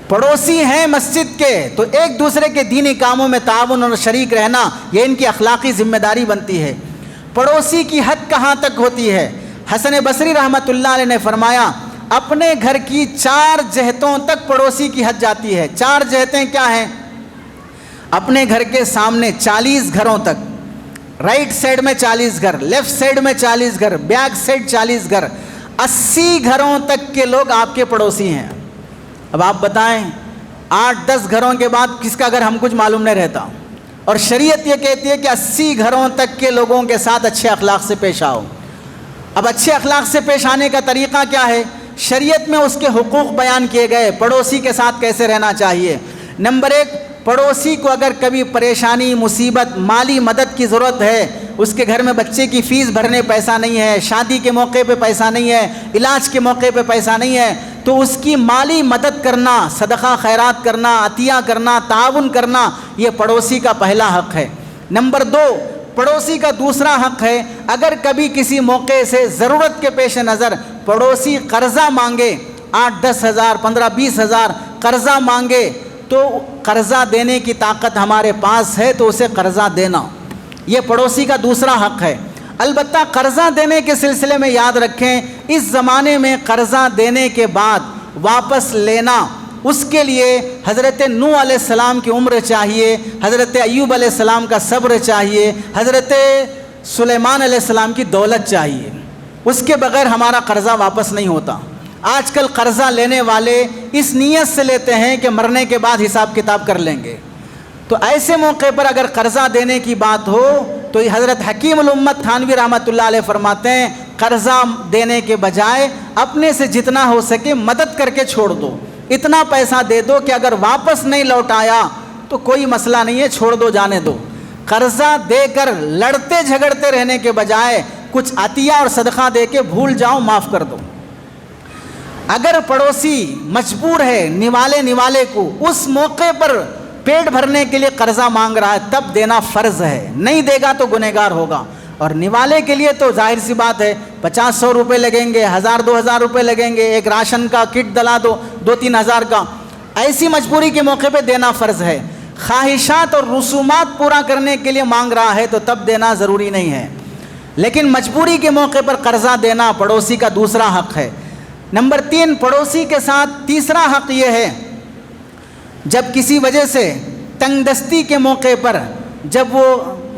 پڑوسی ہیں مسجد کے، تو ایک دوسرے کے دینی کاموں میں تعاون اور شریک رہنا یہ ان کی اخلاقی ذمہ داری بنتی ہے۔ پڑوسی کی حد کہاں تک ہوتی ہے؟ حسن بصری رحمۃ اللہ علیہ نے فرمایا اپنے گھر کی 4 جہتوں تک پڑوسی کی حد جاتی ہے۔ 4 جہتیں کیا ہیں؟ اپنے گھر کے سامنے 40 گھروں تک، رائٹ سائڈ میں 40 گھر، لیفٹ سائڈ میں 40 گھر، بیک سائڈ 40 گھر، 80 گھروں تک کے لوگ آپ کے پڑوسی ہیں۔ اب آپ بتائیں 8-10 گھروں کے بعد کس کا گھر ہم کچھ معلوم نہیں رہتا، اور شریعت یہ کہتی ہے کہ 80 گھروں تک کے لوگوں کے ساتھ اچھے اخلاق سے پیش آؤ۔ اب اچھے اخلاق سے پیش آنے کا طریقہ کیا ہے؟ شریعت میں اس کے حقوق بیان کیے گئے، پڑوسی کے ساتھ کیسے رہنا چاہیے۔ نمبر 1، پڑوسی کو اگر کبھی پریشانی، مصیبت، مالی مدد کی ضرورت ہے، اس کے گھر میں بچے کی فیس بھرنے پیسہ نہیں ہے، شادی کے موقع پہ پیسہ نہیں ہے، علاج کے موقع پہ پیسہ نہیں ہے، تو اس کی مالی مدد کرنا، صدقہ خیرات کرنا، عطیہ کرنا، تعاون کرنا، یہ پڑوسی کا پہلا حق ہے۔ نمبر 2، پڑوسی کا دوسرا حق ہے اگر کبھی کسی موقع سے ضرورت کے پیش نظر پڑوسی قرضہ مانگے، 8-10 ہزار، 15-20 ہزار قرضہ مانگے، تو قرضہ دینے کی طاقت ہمارے پاس ہے تو اسے قرضہ دینا، یہ پڑوسی کا دوسرا حق ہے۔ البتہ قرضہ دینے کے سلسلے میں یاد رکھیں، اس زمانے میں قرضہ دینے کے بعد واپس لینا، اس کے لیے حضرت نوح علیہ السلام کی عمر چاہیے، حضرت ایوب علیہ السلام کا صبر چاہیے، حضرت سلیمان علیہ السلام کی دولت چاہیے، اس کے بغیر ہمارا قرضہ واپس نہیں ہوتا۔ آج کل قرضہ لینے والے اس نیت سے لیتے ہیں کہ مرنے کے بعد حساب کتاب کر لیں گے، تو ایسے موقع پر اگر قرضہ دینے کی بات ہو تو حضرت حکیم الامت تھانوی رحمۃ اللہ علیہ فرماتے ہیں قرضہ دینے کے بجائے اپنے سے جتنا ہو سکے مدد کر کے چھوڑ دو، اتنا پیسہ دے دو کہ اگر واپس نہیں لوٹ آیا تو کوئی مسئلہ نہیں ہے، چھوڑ دو، جانے دو۔ قرضہ دے کر لڑتے جھگڑتے رہنے کے بجائے کچھ عطیہ اور صدقہ دے کے بھول جاؤ، معاف کر دو۔ اگر پڑوسی مجبور ہے نوالے کو اس موقع پر پیٹ بھرنے کے لیے قرضہ مانگ رہا ہے تب دینا فرض ہے، نہیں دے گا تو گنہگار ہوگا، اور نوالے کے لیے تو ظاہر سی بات ہے 50-100 روپے لگیں گے، 1000-2000 روپے لگیں گے، ایک راشن کا کٹ دلا دو 2-3 ہزار کا، ایسی مجبوری کے موقع پہ دینا فرض ہے۔ خواہشات اور رسومات پورا کرنے کے لیے مانگ رہا ہے تو تب دینا ضروری نہیں ہے، لیکن مجبوری کے موقع پر قرضہ دینا پڑوسی کا دوسرا حق ہے۔ نمبر 3، پڑوسی کے ساتھ تیسرا حق یہ ہے جب کسی وجہ سے تنگ دستی کے موقع پر، جب وہ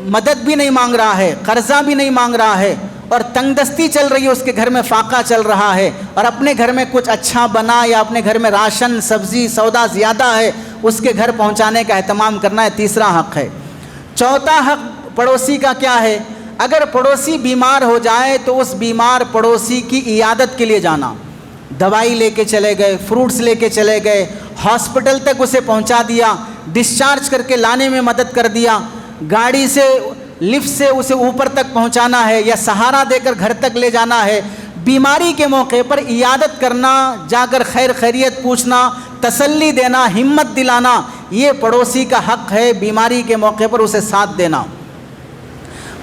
مدد بھی نہیں مانگ رہا ہے، قرضہ بھی نہیں مانگ رہا ہے، اور تنگ دستی چل رہی ہے، اس کے گھر میں فاقہ چل رہا ہے، اور اپنے گھر میں کچھ اچھا بنا یا اپنے گھر میں راشن سبزی سودا زیادہ ہے، اس کے گھر پہنچانے کا اہتمام کرنا ہے، تیسرا حق ہے۔ چوتھا حق پڑوسی کا کیا ہے؟ اگر پڑوسی بیمار ہو جائے تو اس بیمار پڑوسی کی عیادت کے لیے جانا، دوائی لے کے چلے گئے، فروٹس لے کے چلے گئے، ہاسپٹل تک اسے پہنچا دیا، ڈسچارج کر کے لانے میں مدد کر دیا، گاڑی سے لفٹ سے اسے اوپر تک پہنچانا ہے یا سہارا دے کر گھر تک لے جانا ہے، بیماری کے موقع پر عیادت کرنا، جا کر خیر خیریت پوچھنا، تسلی دینا، ہمت دلانا، یہ پڑوسی کا حق ہے، بیماری کے موقع پر اسے ساتھ دینا۔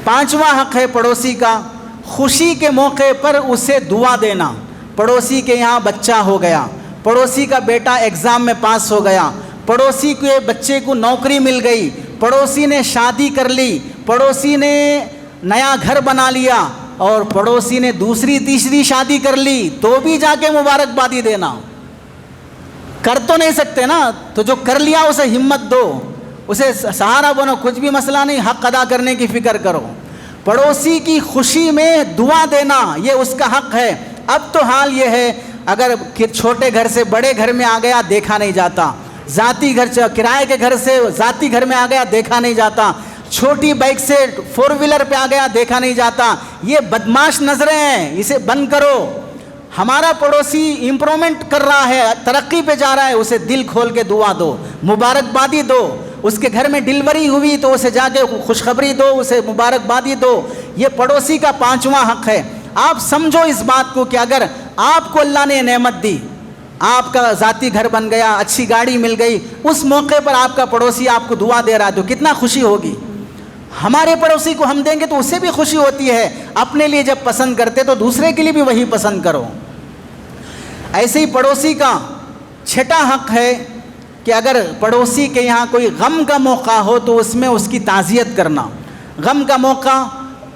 پانچواں حق ہے پڑوسی کا، خوشی کے موقع پر اسے دعا دینا۔ پڑوسی کے یہاں بچہ ہو گیا، پڑوسی کا بیٹا ایگزام میں پاس ہو گیا، پڑوسی کے بچے کو نوکری مل گئی، پڑوسی نے شادی کر لی، پڑوسی نے نیا گھر بنا لیا اور پڑوسی نے دوسری تیسری شادی کر لی، تو بھی جا کے مبارکبادی دینا۔ کر تو نہیں سکتے نا، تو جو کر لیا اسے ہمت دو، اسے سہارا بنو، کچھ بھی مسئلہ نہیں، حق ادا کرنے کی فکر کرو۔ پڑوسی کی خوشی میں دعا دینا یہ اس کا حق ہے۔ اب تو حال یہ ہے، اگر چھوٹے گھر سے بڑے گھر میں آ گیا دیکھا نہیں جاتا، ذاتی گھر کرائے کے گھر سے ذاتی گھر میں آ گیا دیکھا نہیں جاتا، چھوٹی بائک سے 4 ویلر پہ آ گیا دیکھا نہیں جاتا، یہ بدماش نظریں ہیں، اسے بند کرو۔ ہمارا پڑوسی امپرومنٹ کر رہا ہے، ترقی پہ جا رہا ہے، اسے دل کھول کے دعا دو، مبارکبادی دو۔ اس کے گھر میں ڈلیوری ہوئی تو اسے جا کے خوشخبری دو، اسے مبارکبادی دو۔ یہ پڑوسی کا پانچواں حق ہے۔ آپ سمجھو اس بات کو کہ اگر آپ کو اللہ نے نعمت دی، آپ کا ذاتی گھر بن گیا، اچھی گاڑی مل گئی، اس موقع پر آپ کا پڑوسی آپ کو دعا دے رہا ہے تو کتنا خوشی ہوگی۔ ہمارے پڑوسی کو ہم دیں گے تو اسے بھی خوشی ہوتی ہے۔ اپنے لیے جب پسند کرتے تو دوسرے کے لیے بھی وہی پسند کرو۔ ایسے ہی پڑوسی کا چھٹا حق ہے کہ اگر پڑوسی کے یہاں کوئی غم کا موقع ہو تو اس میں اس کی تعزیت کرنا۔ غم کا موقع،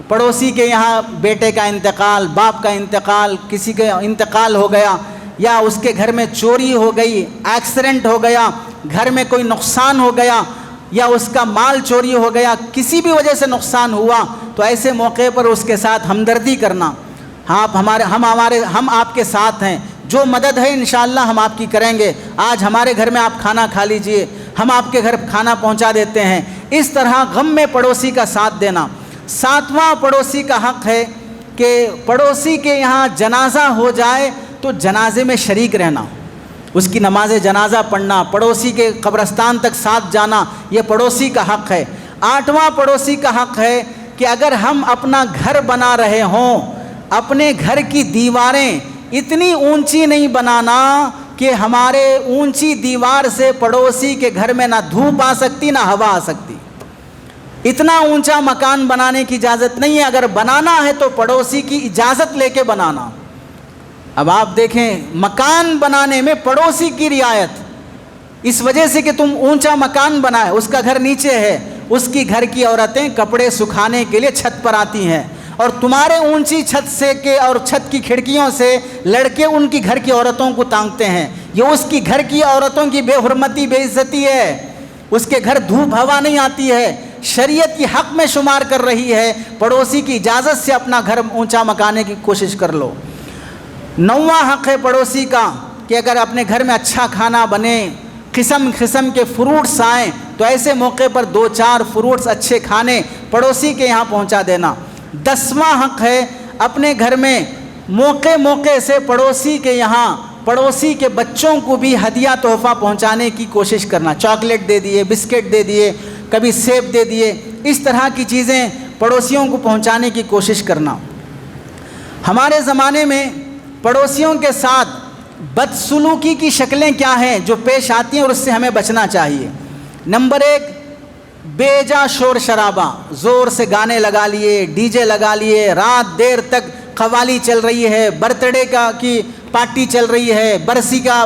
پڑوسی کے یہاں بیٹے کا انتقال، باپ کا انتقال، کسی کا انتقال ہو گیا، یا اس کے گھر میں چوری ہو گئی، ایکسیڈنٹ ہو گیا، گھر میں کوئی نقصان ہو گیا، یا اس کا مال چوری ہو گیا، کسی بھی وجہ سے نقصان ہوا، تو ایسے موقع پر اس کے ساتھ ہمدردی کرنا۔ ہم آپ کے ساتھ ہیں، جو مدد ہے انشاءاللہ ہم آپ کی کریں گے۔ آج ہمارے گھر میں آپ کھانا کھا لیجئے، ہم آپ کے گھر کھانا پہنچا دیتے ہیں۔ اس طرح غم میں پڑوسی کا ساتھ دینا۔ ساتواں پڑوسی کا حق ہے کہ پڑوسی کے یہاں جنازہ ہو جائے تو جنازے میں شریک رہنا، اس کی نماز جنازہ پڑھنا، پڑوسی کے قبرستان تک ساتھ جانا، یہ پڑوسی کا حق ہے۔ آٹھواں پڑوسی کا حق ہے کہ اگر ہم اپنا گھر بنا رہے ہوں، اپنے گھر کی دیواریں اتنی اونچی نہیں بنانا کہ ہمارے اونچی دیوار سے پڑوسی کے گھر میں نہ دھوپ آ سکتی نہ ہوا آ سکتی۔ اتنا اونچا مکان بنانے کی اجازت نہیں ہے، اگر بنانا ہے تو پڑوسی کی اجازت لے کے بنانا۔ اب آپ دیکھیں، مکان بنانے میں پڑوسی کی رعایت، اس وجہ سے کہ تم اونچا مکان بنائے، اس کا گھر نیچے ہے، اس کی گھر کی عورتیں کپڑے سکھانے کے لیے چھت پر آتی ہیں، اور تمہارے اونچی چھت سے اور چھت کی کھڑکیوں سے لڑکے ان کی گھر کی عورتوں کو تانگتے ہیں۔ یہ اس کی گھر کی عورتوں کی بے حرمتی، بے عزتی ہے۔ اس کے گھر دھوپ ہوا نہیں آتی ہے، شریعت کی حق میں شمار کر رہی ہے۔ پڑوسی کی اجازت سے اپنا گھر اونچا مکانے کی کوشش کر لو۔ نواں حق ہے پڑوسی کا کہ اگر اپنے گھر میں اچھا کھانا بنے، قسم قسم کے فروٹس آئیں، تو ایسے موقع پر 2-4 فروٹس اچھے کھانے پڑوسی کے یہاں پہنچا دینا۔ 10واں حق ہے اپنے گھر میں موقع موقع سے پڑوسی کے یہاں پڑوسی کے بچوں کو بھی ہدیہ تحفہ پہنچانے کی کوشش کرنا۔ چاکلیٹ دے دیے، بسکٹ دے دیے، کبھی سیب دے دیے، اس طرح کی چیزیں پڑوسیوں کو پہنچانے کی کوشش کرنا۔ ہمارے زمانے میں پڑوسیوں کے ساتھ بدسلوکی کی شکلیں کیا ہیں جو پیش آتی ہیں اور اس سے ہمیں بچنا چاہیے۔ نمبر 1، بے جا شور شرابہ، زور سے گانے لگا لیے، ڈی جے لگا لیے، رات دیر تک قوالی چل رہی ہے، برتھ ڈے کی پارٹی چل رہی ہے، برسی کا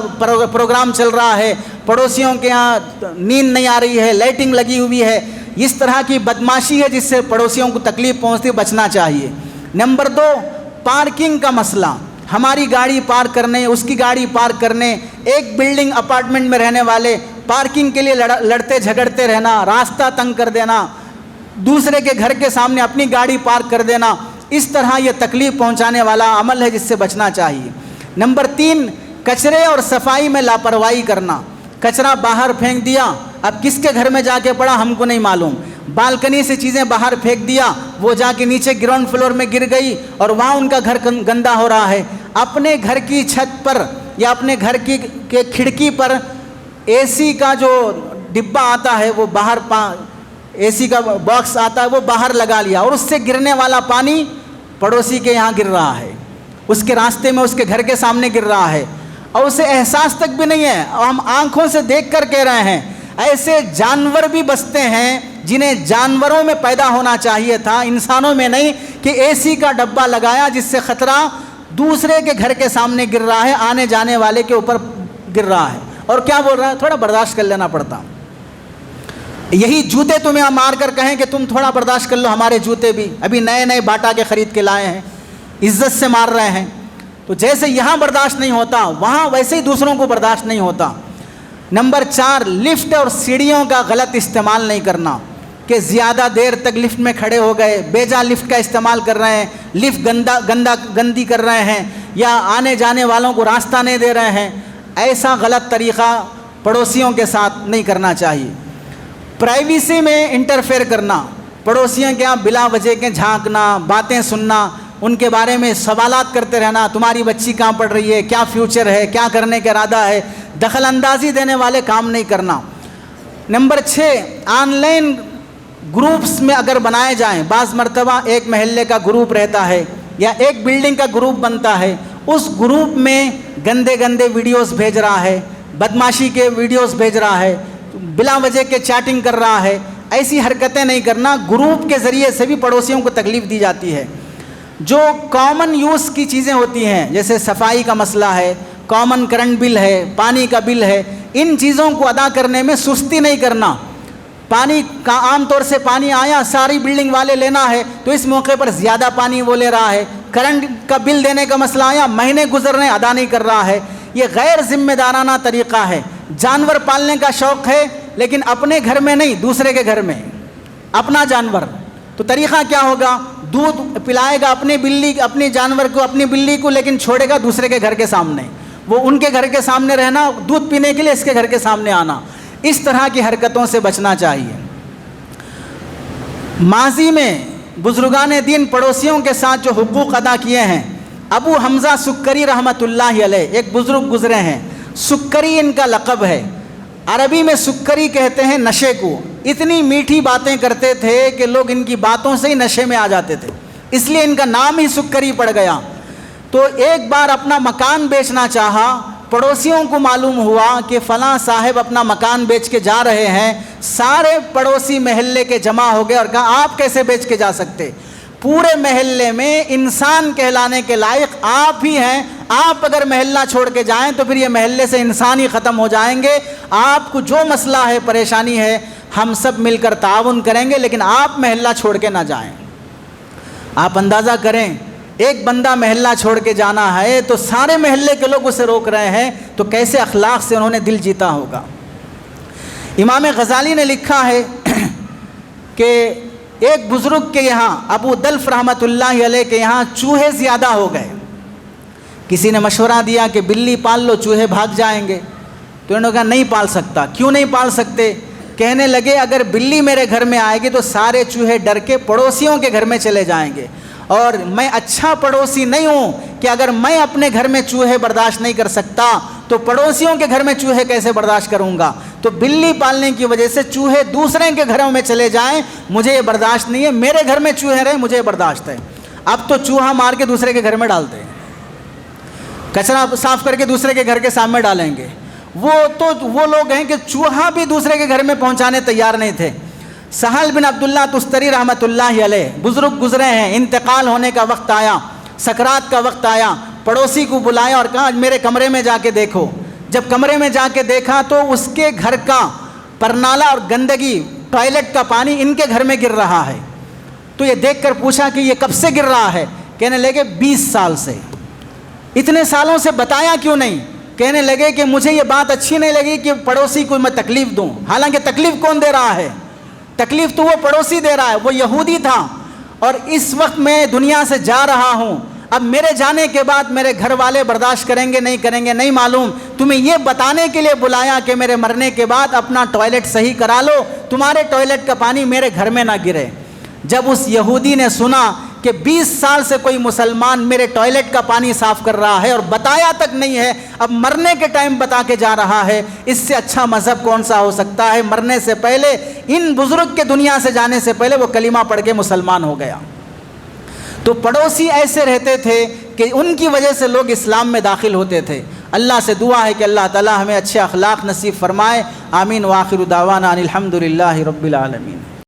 پروگرام چل رہا ہے، پڑوسیوں کے ہاں نیند نہیں آ رہی ہے، لائٹنگ لگی ہوئی ہے، اس طرح کی بدماشی ہے جس سے پڑوسیوں کو تکلیف پہنچتی، بچنا چاہیے۔ نمبر 2، پارکنگ کا مسئلہ، ہماری گاڑی پارک کرنے، اس کی گاڑی پارک کرنے، ایک بلڈنگ اپارٹمنٹ میں رہنے والے پارکنگ کے لیے لڑتے جھگڑتے رہنا، راستہ تنگ کر دینا، دوسرے کے گھر کے سامنے اپنی گاڑی پارک کر دینا، اس طرح یہ تکلیف پہنچانے والا عمل ہے جس سے بچنا چاہیے۔ نمبر 3، کچرے اور صفائی میں لاپرواہی کرنا، کچرا باہر پھینک دیا، اب کس کے گھر میں جا کے پڑا ہم کو نہیں معلوم، بالکنی سے چیزیں باہر پھینک دیا، وہ جا کے نیچے گراؤنڈ فلور میں گر گئی اور وہاں ان کا گھر گندا ہو رہا ہے۔ اپنے گھر کی چھت پر یا اپنے گھر کی کھڑکی پر اے سی کا جو ڈبہ آتا ہے وہ باہر اے سی کا باکس آتا ہے وہ باہر لگا لیا، اور اس سے گرنے والا پانی پڑوسی کے یہاں گر رہا ہے، اس کے راستے میں اس کے گھر کے سامنے گر رہا ہے، اور اسے احساس تک بھی نہیں ہے، اور ہم آنکھوں سے دیکھ کر کہہ رہے ہیں۔ ایسے جانور بھی بستے ہیں جنہیں جانوروں میں پیدا ہونا چاہیے تھا، انسانوں میں نہیں، کہ اے سی کا ڈبہ لگایا جس سے خطرہ دوسرے کے گھر کے سامنے گر رہا ہے، آنے جانے والے کے اوپر گر رہا ہے، اور کیا بول رہا ہے؟ تھوڑا برداشت کر لینا پڑتا۔ یہی جوتے تمہیں مار کر کہیں کہ تم تھوڑا برداشت کر لو، ہمارے جوتے بھی ابھی نئے نئے باٹا کے خرید کے لائے ہیں، عزت سے مار رہے ہیں۔ تو جیسے یہاں برداشت نہیں ہوتا وہاں ویسے ہی دوسروں کو برداشت نہیں ہوتا۔ نمبر 4، لفٹ اور سیڑھیوں کا غلط استعمال نہیں کرنا، کہ زیادہ دیر تک لفٹ میں کھڑے ہو گئے، بے جا لفٹ کا استعمال کر رہے ہیں، لفٹ گندی کر رہے ہیں، یا آنے جانے والوں کو راستہ نہیں دے رہے ہیں۔ ایسا غلط طریقہ پڑوسیوں کے ساتھ نہیں کرنا چاہیے۔ پرائیویسی میں انٹرفیئر کرنا، پڑوسیوں کے یہاں بلا وجہ کے جھانکنا، باتیں سننا، ان کے بارے میں سوالات کرتے رہنا، تمہاری بچی کہاں پڑھ رہی ہے، کیا فیوچر ہے، کیا کرنے کا ارادہ ہے، دخل اندازی دینے والے کام نہیں کرنا۔ نمبر 6، آن لائن گروپس میں اگر بنائے جائیں، بعض مرتبہ ایک محلے کا گروپ رہتا ہے یا ایک بلڈنگ کا گروپ بنتا ہے، اس گروپ میں گندے گندے ویڈیوز بھیج رہا ہے، بدماشی کے ویڈیوز بھیج رہا ہے، بلا وجہ کے چیٹنگ کر رہا ہے، ایسی حرکتیں نہیں کرنا۔ گروپ کے ذریعے سے بھی پڑوسیوں کو تکلیف دی جاتی ہے۔ جو کامن یوز کی چیزیں ہوتی ہیں، جیسے صفائی کا مسئلہ ہے، کامن کرنٹ بل ہے، پانی کا بل ہے، ان چیزوں کو ادا کرنے میں سستی نہیں کرنا۔ پانی کا عام طور سے پانی آیا، ساری بلڈنگ والے لینا ہے، تو اس موقع پر زیادہ پانی وہ لے رہا ہے۔ کرنٹ کا بل دینے کا مسئلہ آیا، مہینے گزر رہے ہیں، ادا نہیں کر رہا ہے۔ یہ غیر ذمہ دارانہ طریقہ ہے۔ جانور پالنے کا شوق ہے لیکن اپنے گھر میں نہیں، دوسرے کے گھر میں اپنا جانور، تو طریقہ کیا ہوگا؟ دودھ پلائے گا اپنے جانور کو، اپنی بلی کو، لیکن چھوڑے گا دوسرے کے گھر کے سامنے، وہ ان کے گھر کے سامنے رہنا، دودھ پینے کے لیے اس کے گھر کے سامنے آنا۔ اس طرح کی حرکتوں سے بچنا چاہیے۔ ماضی میں بزرگان دین پڑوسیوں کے ساتھ جو حقوق ادا کیے ہیں، ابو حمزہ سکری رحمۃ اللہ علیہ ایک بزرگ گزرے ہیں، سکری ان کا لقب ہے۔ عربی میں سکری کہتے ہیں نشے کو۔ اتنی میٹھی باتیں کرتے تھے کہ لوگ ان کی باتوں سے ہی نشے میں آ جاتے تھے، اس لیے ان کا نام ہی سکری پڑ گیا۔ تو ایک بار اپنا مکان بیچنا چاہا، پڑوسیوں کو معلوم ہوا کہ فلاں صاحب اپنا مکان بیچ کے جا رہے ہیں، سارے پڑوسی محلے کے جمع ہو گئے اور کہا آپ کیسے بیچ کے جا سکتے؟ پورے محلے میں انسان کہلانے کے لائق آپ ہی ہیں، آپ اگر محلہ چھوڑ کے جائیں تو پھر یہ محلے سے انسان ہی ختم ہو جائیں گے۔ آپ کو جو مسئلہ ہے، پریشانی ہے، ہم سب مل کر تعاون کریں گے، لیکن آپ محلہ چھوڑ کے نہ جائیں۔ آپ اندازہ کریں، ایک بندہ محلہ چھوڑ کے جانا ہے تو سارے محلے کے لوگ اسے روک رہے ہیں، تو کیسے اخلاق سے انہوں نے دل جیتا ہوگا۔ امام غزالی نے لکھا ہے کہ ایک بزرگ کے یہاں، ابو دلف رحمۃ اللہ علیہ کے یہاں چوہے زیادہ ہو گئے۔ کسی نے مشورہ دیا کہ بلی پال لو، چوہے بھاگ جائیں گے، تو انہوں نے کہا نہیں پال سکتا۔ کیوں نہیں پال سکتے؟ کہنے لگے اگر بلی میرے گھر میں آئے گی تو سارے چوہے ڈر کے پڑوسیوں کے گھر میں چلے جائیں گے، اور میں اچھا پڑوسی نہیں ہوں کہ اگر میں اپنے گھر میں چوہے برداشت نہیں کر سکتا تو پڑوسیوں کے گھر میں چوہے کیسے برداشت کروں گا؟ تو بلی پالنے کی وجہ سے چوہے دوسرے کے گھروں میں چلے جائیں، مجھے یہ برداشت نہیں ہے، میرے گھر میں چوہے رہیں، مجھے برداشت ہے۔ اب تو چوہا مار کے دوسرے کے گھر میں ڈالتے ہیں، کچرا صاف کر کے دوسرے کے گھر کے سامنے ڈالیں گے۔ وہ لوگ ہیں کہ چوہا بھی دوسرے کے گھر میں پہنچانے تیار نہیں تھے۔ سہل بن عبداللہ تستری رحمۃ اللہ علیہ بزرگ گزرے ہیں، انتقال ہونے کا وقت آیا، سکرات کا وقت آیا، پڑوسی کو بلایا اور کہا میرے کمرے میں جا کے دیکھو۔ جب کمرے میں جا کے دیکھا تو اس کے گھر کا پرنالہ اور گندگی، ٹوائلٹ کا پانی ان کے گھر میں گر رہا ہے۔ تو یہ دیکھ کر پوچھا کہ یہ کب سے گر رہا ہے؟ کہنے لگے 20 سال سے۔ اتنے سالوں سے بتایا کیوں نہیں؟ کہنے لگے کہ مجھے یہ بات اچھی نہیں لگی کہ پڑوسی کو میں تکلیف دوں، حالانکہ تکلیف کون دے رہا ہے؟ تکلیف تو وہ پڑوسی دے رہا ہے، وہ یہودی تھا، اور اس وقت میں دنیا سے جا رہا ہوں، اب میرے جانے کے بعد میرے گھر والے برداشت کریں گے نہیں کریں گے نہیں معلوم، تمہیں یہ بتانے کے لیے بلایا کہ میرے مرنے کے بعد اپنا ٹوائلٹ صحیح کرا لو، تمہارے ٹوائلٹ کا پانی میرے گھر میں نہ گرے۔ جب اس یہودی نے سنا کہ 20 سال سے کوئی مسلمان میرے ٹوائلٹ کا پانی صاف کر رہا ہے اور بتایا تک نہیں ہے، اب مرنے کے ٹائم بتا کے جا رہا ہے، اس سے اچھا مذہب کون سا ہو سکتا ہے؟ مرنے سے پہلے، ان بزرگ کے دنیا سے جانے سے پہلے وہ کلمہ پڑھ کے مسلمان ہو گیا۔ تو پڑوسی ایسے رہتے تھے کہ ان کی وجہ سے لوگ اسلام میں داخل ہوتے تھے۔ اللہ سے دعا ہے کہ اللہ تعالی ہمیں اچھے اخلاق نصیب فرمائے۔ آمین۔ وآخر دعوانا ان الحمد للہ رب العالمین۔